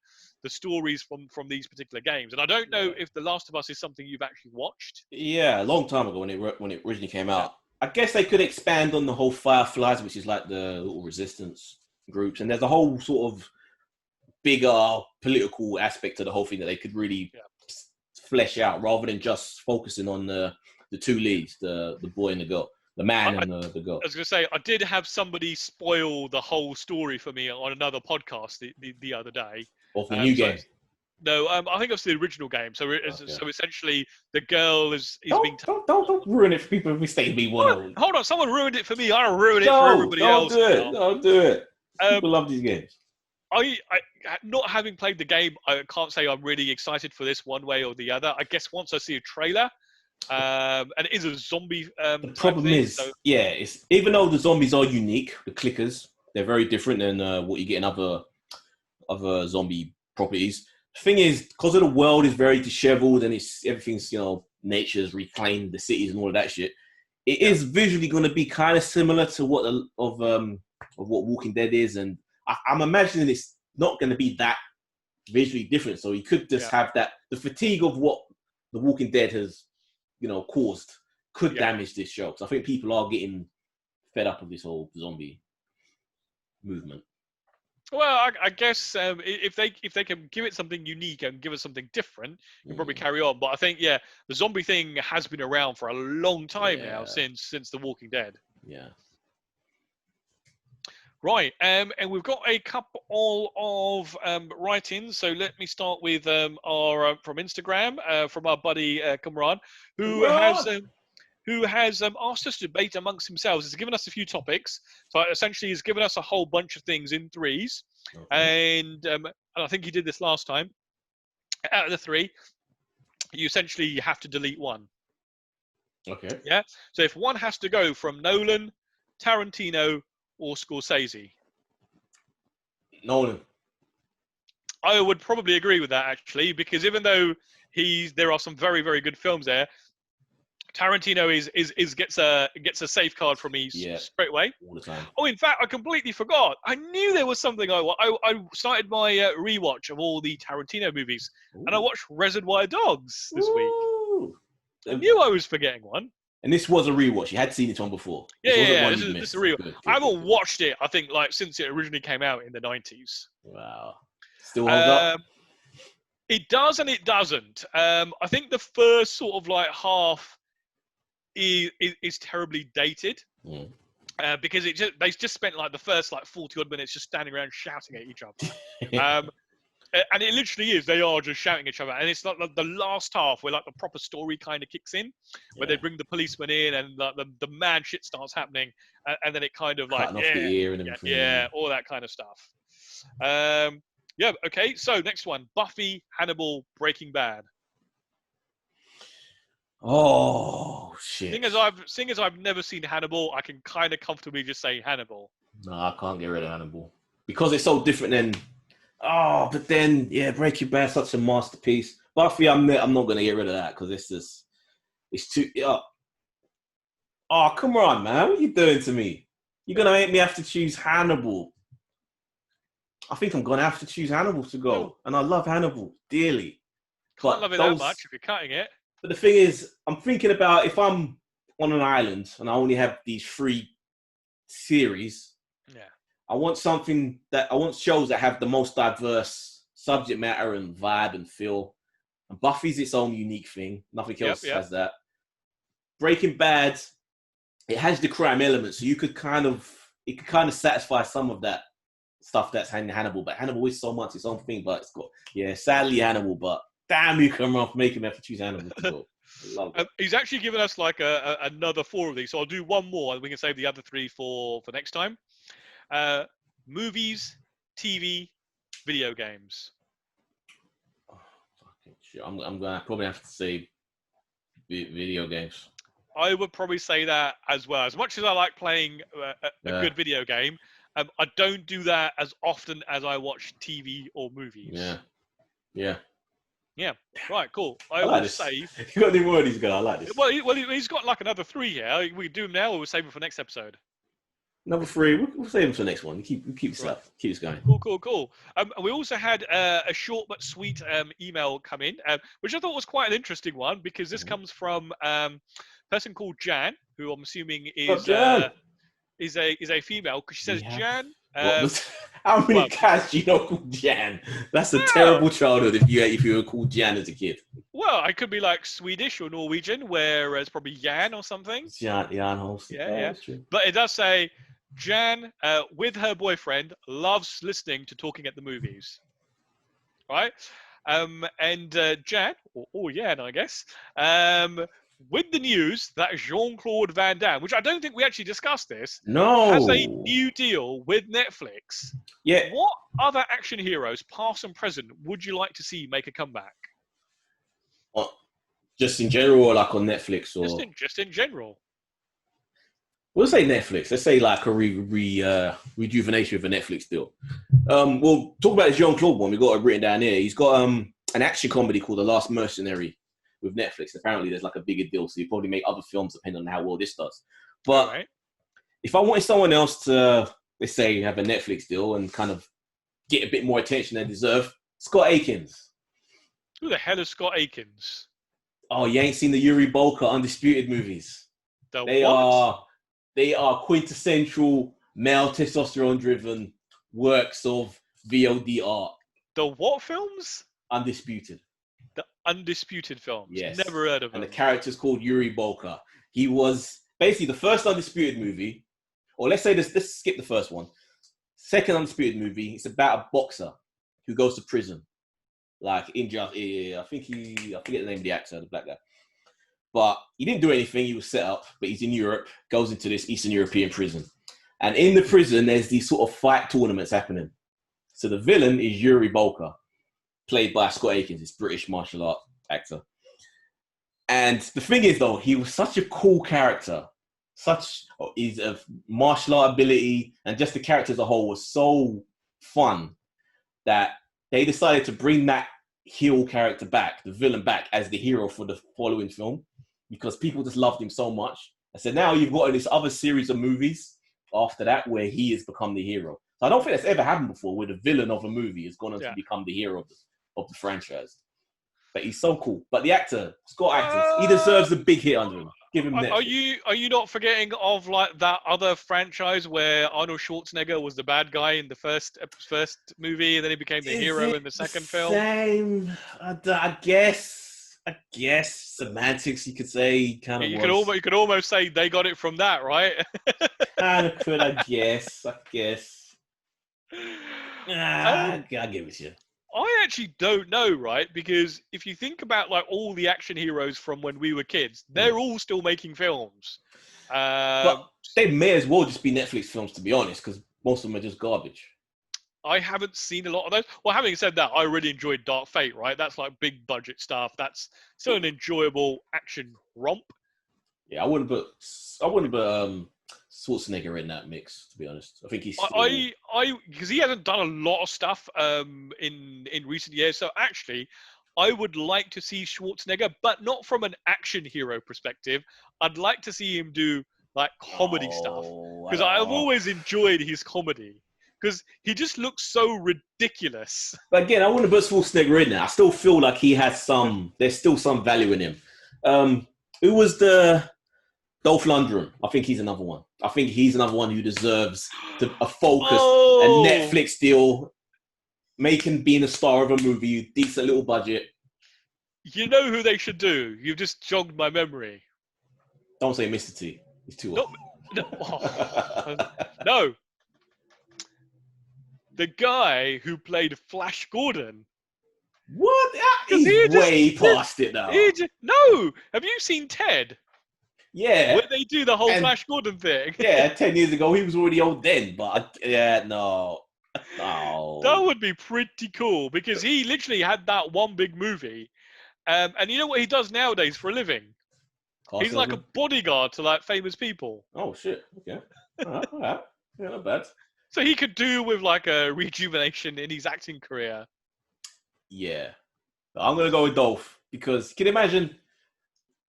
C: stories from these particular games. And I don't know if The Last of Us is something you've actually watched. Yeah,
B: a long time ago when it originally came out. I guess they could expand on the whole Fireflies, which is like the little resistance groups. And there's a whole sort of bigger political aspect to the whole thing that they could really flesh out rather than just focusing on the two leads, the boy and the girl, the man and the girl.
C: I was going to say, I did have somebody spoil the whole story for me on another podcast the other day.
B: Of the new game?
C: No, I think it's the original game. So essentially, the girl is being...
B: Don't ruin it for people if we stay B1.
C: Hold on, someone ruined it for me. I'll ruin it for everybody else.
B: Don't do it. People love these games.
C: I not having played the game, I can't say I'm really excited for this one way or the other. I guess once I see a trailer, and it is a zombie
B: The
C: type
B: problem
C: thing.
B: is, it's even though the zombies are unique, the clickers, they're very different than what you get in other zombie properties. The thing is, because of the world is very disheveled and everything's nature's reclaimed the cities and all of that shit. It is visually going to be kind of similar to what what Walking Dead is, and I'm imagining it's not going to be that visually different. So you could just have the fatigue of what the Walking Dead has, caused could damage this show. So I think people are getting fed up with this whole zombie movement.
C: Well, I guess if they can give it something unique and give it something different, you can probably carry on. But I think the zombie thing has been around for a long time now, since The Walking Dead.
B: Yeah.
C: Right, and we've got a couple of write-ins. So let me start with our from Instagram from our buddy Kamran, who has asked us to debate amongst themselves. He's given us a few topics. So essentially, he's given us a whole bunch of things in threes. Okay. And I think he did this last time. Out of the three, you essentially have to delete one.
B: Okay.
C: Yeah. So if one has to go from Nolan, Tarantino, or Scorsese.
B: Nolan.
C: I would probably agree with that, actually, because even though there are some very, very good films there, Tarantino gets a safeguard from me straight away.
B: All the time.
C: Oh, in fact, I completely forgot. I knew there was something I started my rewatch of all the Tarantino movies, and I watched Reservoir Dogs this week. I knew I was forgetting one.
B: And this was a rewatch. You had seen this one before.
C: This is a rewatch. Good, I haven't watched it, I think, since it originally came out in the 90s.
B: Wow. Still holds up?
C: It does and it doesn't. I think the first sort of half is terribly dated. Because they just spent the first 40 odd minutes just standing around shouting at each other. And it literally is. They are just shouting at each other. And it's like the last half where the proper story kind of kicks in, where they bring the policeman in and the mad shit starts happening. And then it kind of
B: cutting off the ear and everything.
C: Yeah, all that kind of stuff. Okay. So next one, Buffy, Hannibal, Breaking Bad.
B: Oh, shit.
C: Seeing as I've never seen Hannibal, I can kind of comfortably just say Hannibal.
B: No, I can't get rid of Hannibal. Because it's so different than... but then, Breaking Bad, such a masterpiece. Buffy, I'm not going to get rid of that because it's too... Oh, come on, man. What are you doing to me? You're going to make me have to choose Hannibal. I think I'm going to have to choose Hannibal to go. And I love Hannibal dearly.
C: Can't love it that much if you're cutting it.
B: But the thing is, I'm thinking about if I'm on an island and I only have these 3 series...
C: Yeah.
B: I want shows that have the most diverse subject matter and vibe and feel. And Buffy's its own unique thing. Nothing else has that. Breaking Bad, it has the crime element, so it could kind of satisfy some of that stuff that's in Hannibal. But Hannibal is so much its own thing. But it's got sadly Hannibal. But damn, you come off making me have to choose Hannibal to go. Love it.
C: He's actually given us another 4 of these, so I'll do one more, and we can save the other 3 for next time. Movies, TV, video games.
B: Oh, fucking shit. I'm gonna probably have to say video games.
C: I would probably say that as well. As much as I like playing a good video game, I don't do that as often as I watch TV or movies.
B: Yeah.
C: Right, cool. I
B: like
C: will
B: this.
C: save.
B: You got any more of these guys? I like this.
C: Well, he's got another 3 here. We can do them now, or we'll save them for next episode.
B: Number 3, we'll save them for the next one. Keep this up. Keep this going.
C: Cool. We also had a short but sweet email come in, which I thought was quite an interesting one because this comes from a person called Jan, who I'm assuming is a female, because she says Jan.
B: How many cats do you know called Jan? That's a terrible childhood if you were called Jan as a kid.
C: Well, I could be Swedish or Norwegian, whereas probably Jan or something.
B: Jan Holst.
C: Yeah. But it does say Jan, with her boyfriend, loves listening to Talking at the Movies. Right? And Jan, or Jan, I guess, with the news that Jean-Claude Van Damme, which I don't think we actually discussed this, has a
B: No.
C: new deal with Netflix.
B: Yeah.
C: What other action heroes, past and present, would you like to see make a comeback?
B: Just in general, or like on Netflix, or
C: Just in general.
B: we'll say Netflix. Let's say like a rejuvenation of a Netflix deal. We'll talk about the Jean-Claude one. We got it written down here. He's got an action comedy called The Last Mercenary with Netflix. Apparently, there's like a bigger deal, so you probably make other films depending on how well this does. But if I wanted someone else to, let's say, have a Netflix deal and kind of get a bit more attention than they deserve, Scott Akins.
C: Who the hell is Scott Akins?
B: Oh, you ain't seen the Yuri Bolka Undisputed movies? They are quintessential male testosterone-driven works of VOD art.
C: The what films?
B: Undisputed.
C: The Undisputed films.
B: Yes.
C: Never heard of him.
B: And the character's called Yuri Bolka. He was basically the first Undisputed movie, or let's say this. Let's skip the first one. Second Undisputed movie. It's about a boxer who goes to prison. Like I forget the name of the actor, the black guy. But he didn't do anything. He was set up, but he's in Europe, goes into this Eastern European prison. And in the prison, there's these sort of fight tournaments happening. So the villain is Yuri Bolka, played by Scott Akins, this British martial art actor. And the thing is, though, he was such a cool character. His martial art ability and just the character as a whole was so fun that they decided to bring that heel character back, the villain back, as the hero for the following film because people just loved him so much. And so now you've got this other series of movies after that where he has become the hero. So I don't think that's ever happened before where the villain of a movie has gone on to become the hero of the franchise. But he's so cool. But the actor, Scott Akins, he deserves a big hit under him. Give him that.
C: Are you not forgetting of like that other franchise where Arnold Schwarzenegger was the bad guy in the first movie, and then he became the hero in the second film?
B: Same, I guess semantics. You could say kind of.
C: You could almost say they got it from that, right?
B: Kind of could, I guess. I'll give it to you.
C: I actually don't know, right? Because if you think about like all the action heroes from when we were kids, they're all still making films.
B: But they may as well just be Netflix films, to be honest, because most of them are just garbage.
C: I haven't seen a lot of those. Well, having said that, I really enjoyed Dark Fate, right? That's like big budget stuff. That's still an enjoyable action romp.
B: Yeah, I wouldn't put Schwarzenegger in that mix, to be honest. I think he's
C: because he hasn't done a lot of stuff in recent years. So actually, I would like to see Schwarzenegger, but not from an action hero perspective. I'd like to see him do like comedy stuff because I've always enjoyed his comedy because he just looks so ridiculous.
B: But again, I wouldn't put Schwarzenegger in there. I still feel like he has there's still some value in him. Who was the Dolph Lundgren? I think he's another one. I think he's another one who deserves a focus, a Netflix deal, being a star of a movie, decent little budget.
C: You know who they should do? You've just jogged my memory.
B: Don't say Mr. T. He's too old.
C: No. The guy who played Flash Gordon.
B: What? He's way past it now.
C: No. Have you seen Ted?
B: Yeah.
C: Where they do the whole Flash Gordon thing.
B: Yeah, 10 years ago, he was already old then, but no.
C: That would be pretty cool because he literally had that one big movie. And you know what he does nowadays for a living? He's like a bodyguard to like famous people.
B: Oh, shit. Okay. All right. Yeah, not bad.
C: So he could do with like a rejuvenation in his acting career.
B: Yeah. I'm going to go with Dolph because can you imagine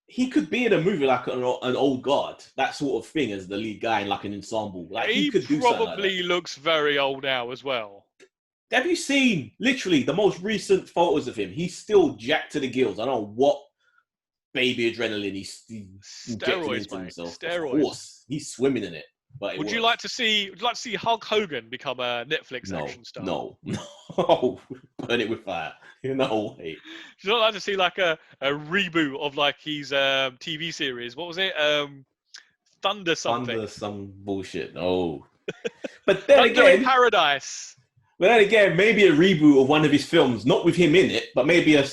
B: he could be in a movie like an old guard, that sort of thing as the lead guy in like an ensemble. Like he could do
C: probably
B: like
C: looks very old now as well.
B: Have you seen literally the most recent photos of him? He's still jacked to the gills. I don't know what baby adrenaline he's injecting into himself.
C: Steroids.
B: Of course, he's swimming in it. But
C: would you like to see Hulk Hogan become a Netflix action star?
B: No, burn it with fire. No way.
C: Would you not like to see like a reboot of like his TV series? What was it? Thunder something.
B: Thunder some bullshit. No. But then
C: Thunder
B: again,
C: in Paradise.
B: But then again, maybe a reboot of one of his films, not with him in it, but maybe a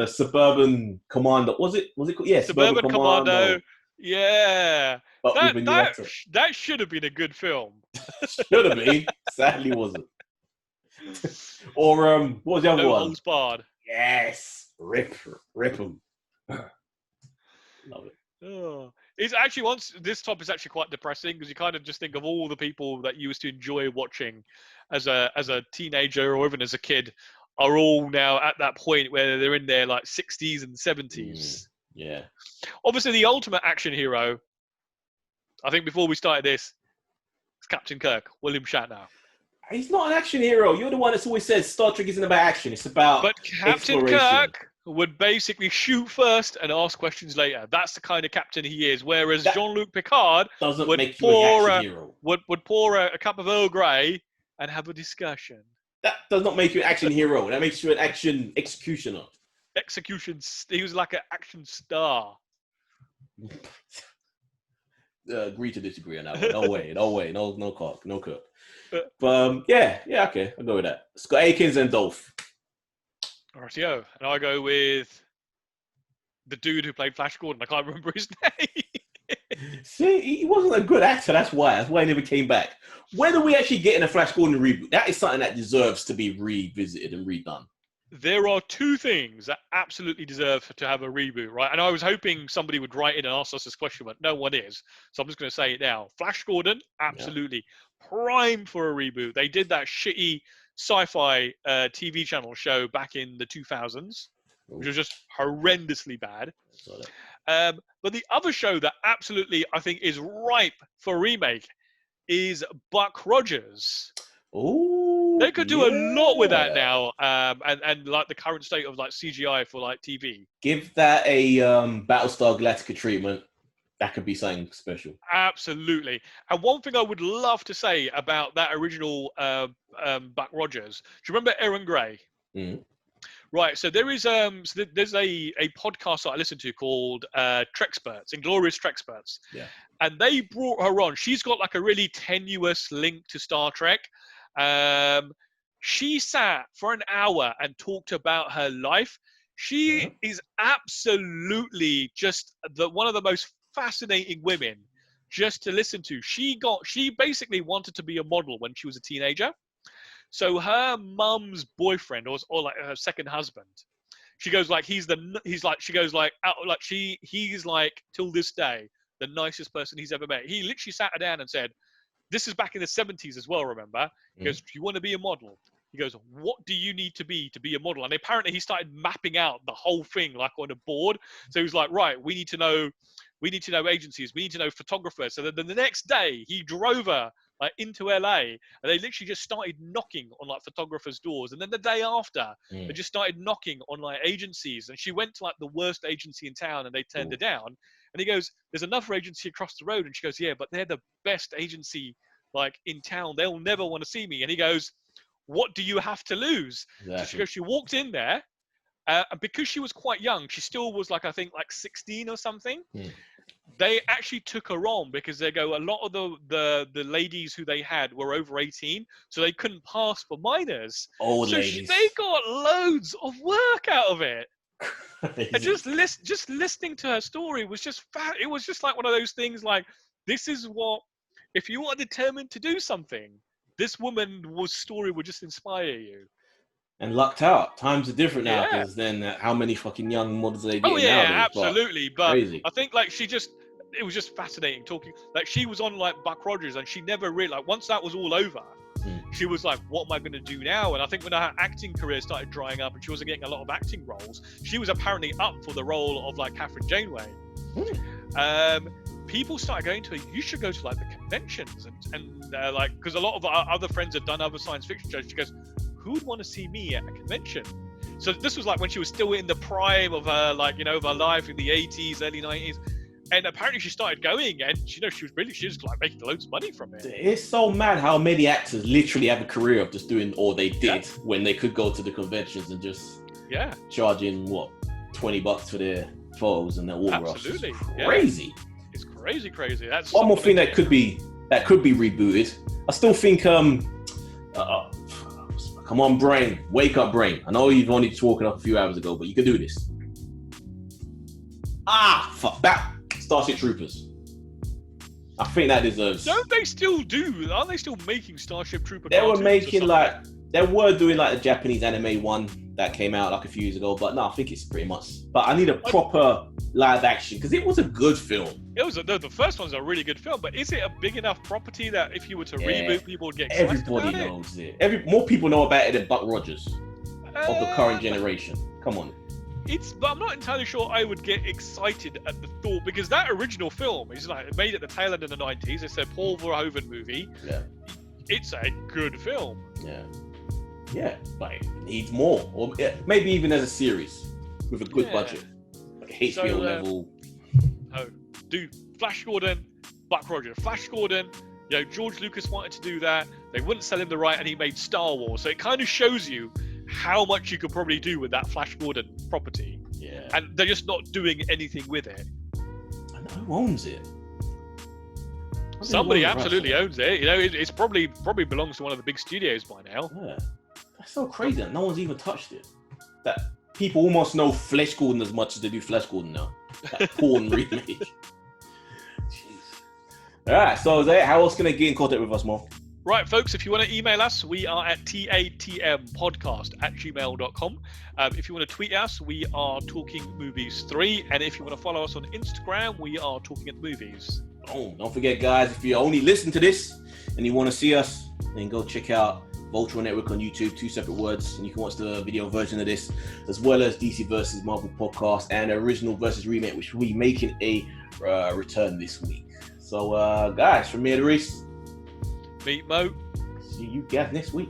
B: Suburban Commando. Was it called? Yeah,
C: Suburban Commando. Yeah.
B: But with a new actor.
C: That should have been a good film.
B: Should have been. Sadly wasn't. Or what was the other one? No
C: Holds Barred.
B: Yes. Rip 'em. Love it.
C: Oh. It's actually this top is actually quite depressing because you kind of just think of all the people that you used to enjoy watching as a teenager or even as a kid are all now at that point where they're in their like 60s and 70s.
B: Yeah.
C: Obviously, the ultimate action hero, I think before we started this, is Captain Kirk, William Shatner.
B: He's not an action hero. You're the one that's always said Star Trek isn't about action. It's about
C: Captain Kirk would basically shoot first and ask questions later. That's the kind of captain he is. Whereas Jean-Luc Picard would pour a cup of Earl Grey and have a discussion.
B: That does not make you an action hero. That makes you an action executioner.
C: He was like an action star.
B: Agree to disagree on that one. No way. No Kirk. But yeah, okay. I'll go with that. Scott Akins and Dolph.
C: Rightio. And I go with the dude who played Flash Gordon. I can't remember his name.
B: See, he wasn't a good actor. That's why he never came back. When are we actually getting a Flash Gordon reboot? That is something that deserves to be revisited and redone.
C: There are two things that absolutely deserve to have a reboot, right? And I was hoping somebody would write in and ask us this question, but no one is. So I'm just going to say it now. Flash Gordon, absolutely. Yeah. Prime for a reboot. They did that shitty sci-fi TV channel show back in the 2000s, which was just horrendously bad. But the other show that absolutely, I think, is ripe for remake is Buck Rogers.
B: Oh,
C: they could do a lot with that now, and like the current state of like CGI for like TV.
B: Give that a Battlestar Galactica treatment. That could be something special.
C: Absolutely. And one thing I would love to say about that original Buck Rogers. Do you remember Erin Gray?
B: Mm.
C: Right. So there's a podcast that I listen to called Trexperts, Inglorious Trexperts.
B: Yeah.
C: And they brought her on. She's got like a really tenuous link to Star Trek. She sat for an hour and talked about her life. She is absolutely just one of the most fascinating women just to listen to. She basically wanted to be a model when she was a teenager. So her mum's boyfriend or like her second husband, she goes like he's like till this day the nicest person he's ever met. He literally sat her down and said, this is back in the 70s as well, remember? He goes, do you want to be a model? He goes, what do you need to be a model? And apparently he started mapping out the whole thing like on a board. So he was like, right, we need to know agencies, we need to know photographers. So then the next day he drove her like into LA and they literally just started knocking on like photographers' doors. And then the day after, they just started knocking on like agencies. And she went to like the worst agency in town and they turned her down. And he goes, there's another agency across the road. And she goes, yeah, but they're the best agency like in town. They'll never want to see me. And he goes, what do you have to lose? Exactly. So she goes, she walked in there. And because she was quite young, she still was like, I think like 16 or something. They actually took her on because they go, a lot of the ladies who they had were over 18, so they couldn't pass for minors.
B: Ladies.
C: They got loads of work out of it. And just listening to her story was just it was just like one of those things like, this is what, if you are determined to do something, this woman's story would just inspire you.
B: And lucked out. Times are different now because then how many fucking young models are they getting nowadays?
C: Absolutely. But
B: crazy.
C: I think like it was just fascinating talking. Like she was on like Buck Rogers and she never really, like once that was all over, she was like, what am I going to do now? And I think when her acting career started drying up and she wasn't getting a lot of acting roles, she was apparently up for the role of like Catherine Janeway. People started going to her, you should go to like the conventions and like, because a lot of our other friends had done other science fiction shows. She goes, who would want to see me at a convention? So this was like when she was still in the prime of her, like, you know, of her life in the 80s, early 90s. And apparently she started going and, you know, she was like making loads of money from it.
B: It's so mad how many actors literally have a career of just doing all they did when they could go to the conventions and just charging, $20 for their photos and their autographs.
C: Absolutely.
B: Crazy.
C: It's crazy. That's
B: one more thing that could be rebooted. I still think, Come on, brain. Wake up, brain. I know you've only woken up a few hours ago, but you can do this. Fuck. Back. Starship Troopers. I think that deserves...
C: Don't they still do? Aren't they still making Starship Trooper
B: They were
C: cartoons
B: making,
C: or
B: like...
C: something?
B: They were doing, like, the Japanese anime one that came out, like, a few years ago. But, no, I think it's pretty much... But I need a proper live action, because it was a good film.
C: It was the first one's a really good film, but is it a big enough property that if you were to reboot, people would get excited
B: Everybody
C: about
B: knows it. More people know about it than Buck Rogers of the current generation. Come on.
C: But I'm not entirely sure I would get excited at the thought, because that original film is like made at the tail end of the 90s. It's a Paul Verhoeven movie.
B: Yeah.
C: It's a good film.
B: Yeah. Yeah, but it needs more, or maybe even as a series with a good budget, like a HBO level.
C: Do Flash Gordon, Buck Rogers. Flash Gordon, George Lucas wanted to do that. They wouldn't sell him the right, and he made Star Wars. So it kind of shows you how much you could probably do with that Flash Gordon property.
B: Yeah.
C: And they're just not doing anything with it.
B: I know who owns it.
C: Somebody absolutely owns it. It's probably belongs to one of the big studios by now.
B: Yeah. That's so crazy that no one's even touched it. That people almost know Flash Gordon as much as they do Flash Gordon now. That porn remake. Jeez. Alright, so how else can they get in contact with us, Mo?
C: Right, folks, if you want to email us, we are at tatmpodcast@gmail.com. If you want to tweet us, we are Talking Movies 3. And if you want to follow us on Instagram, we are Talking at the Movies.
B: Oh, don't forget, guys, if you only listen to this and you want to see us, then go check out Voltron Network on YouTube, 2 separate words, and you can watch the video version of this, as well as DC vs. Marvel podcast and original versus remake, which will be making a return this week. So, guys, from me to Reese.
C: Meet Mo.
B: See you guys next week.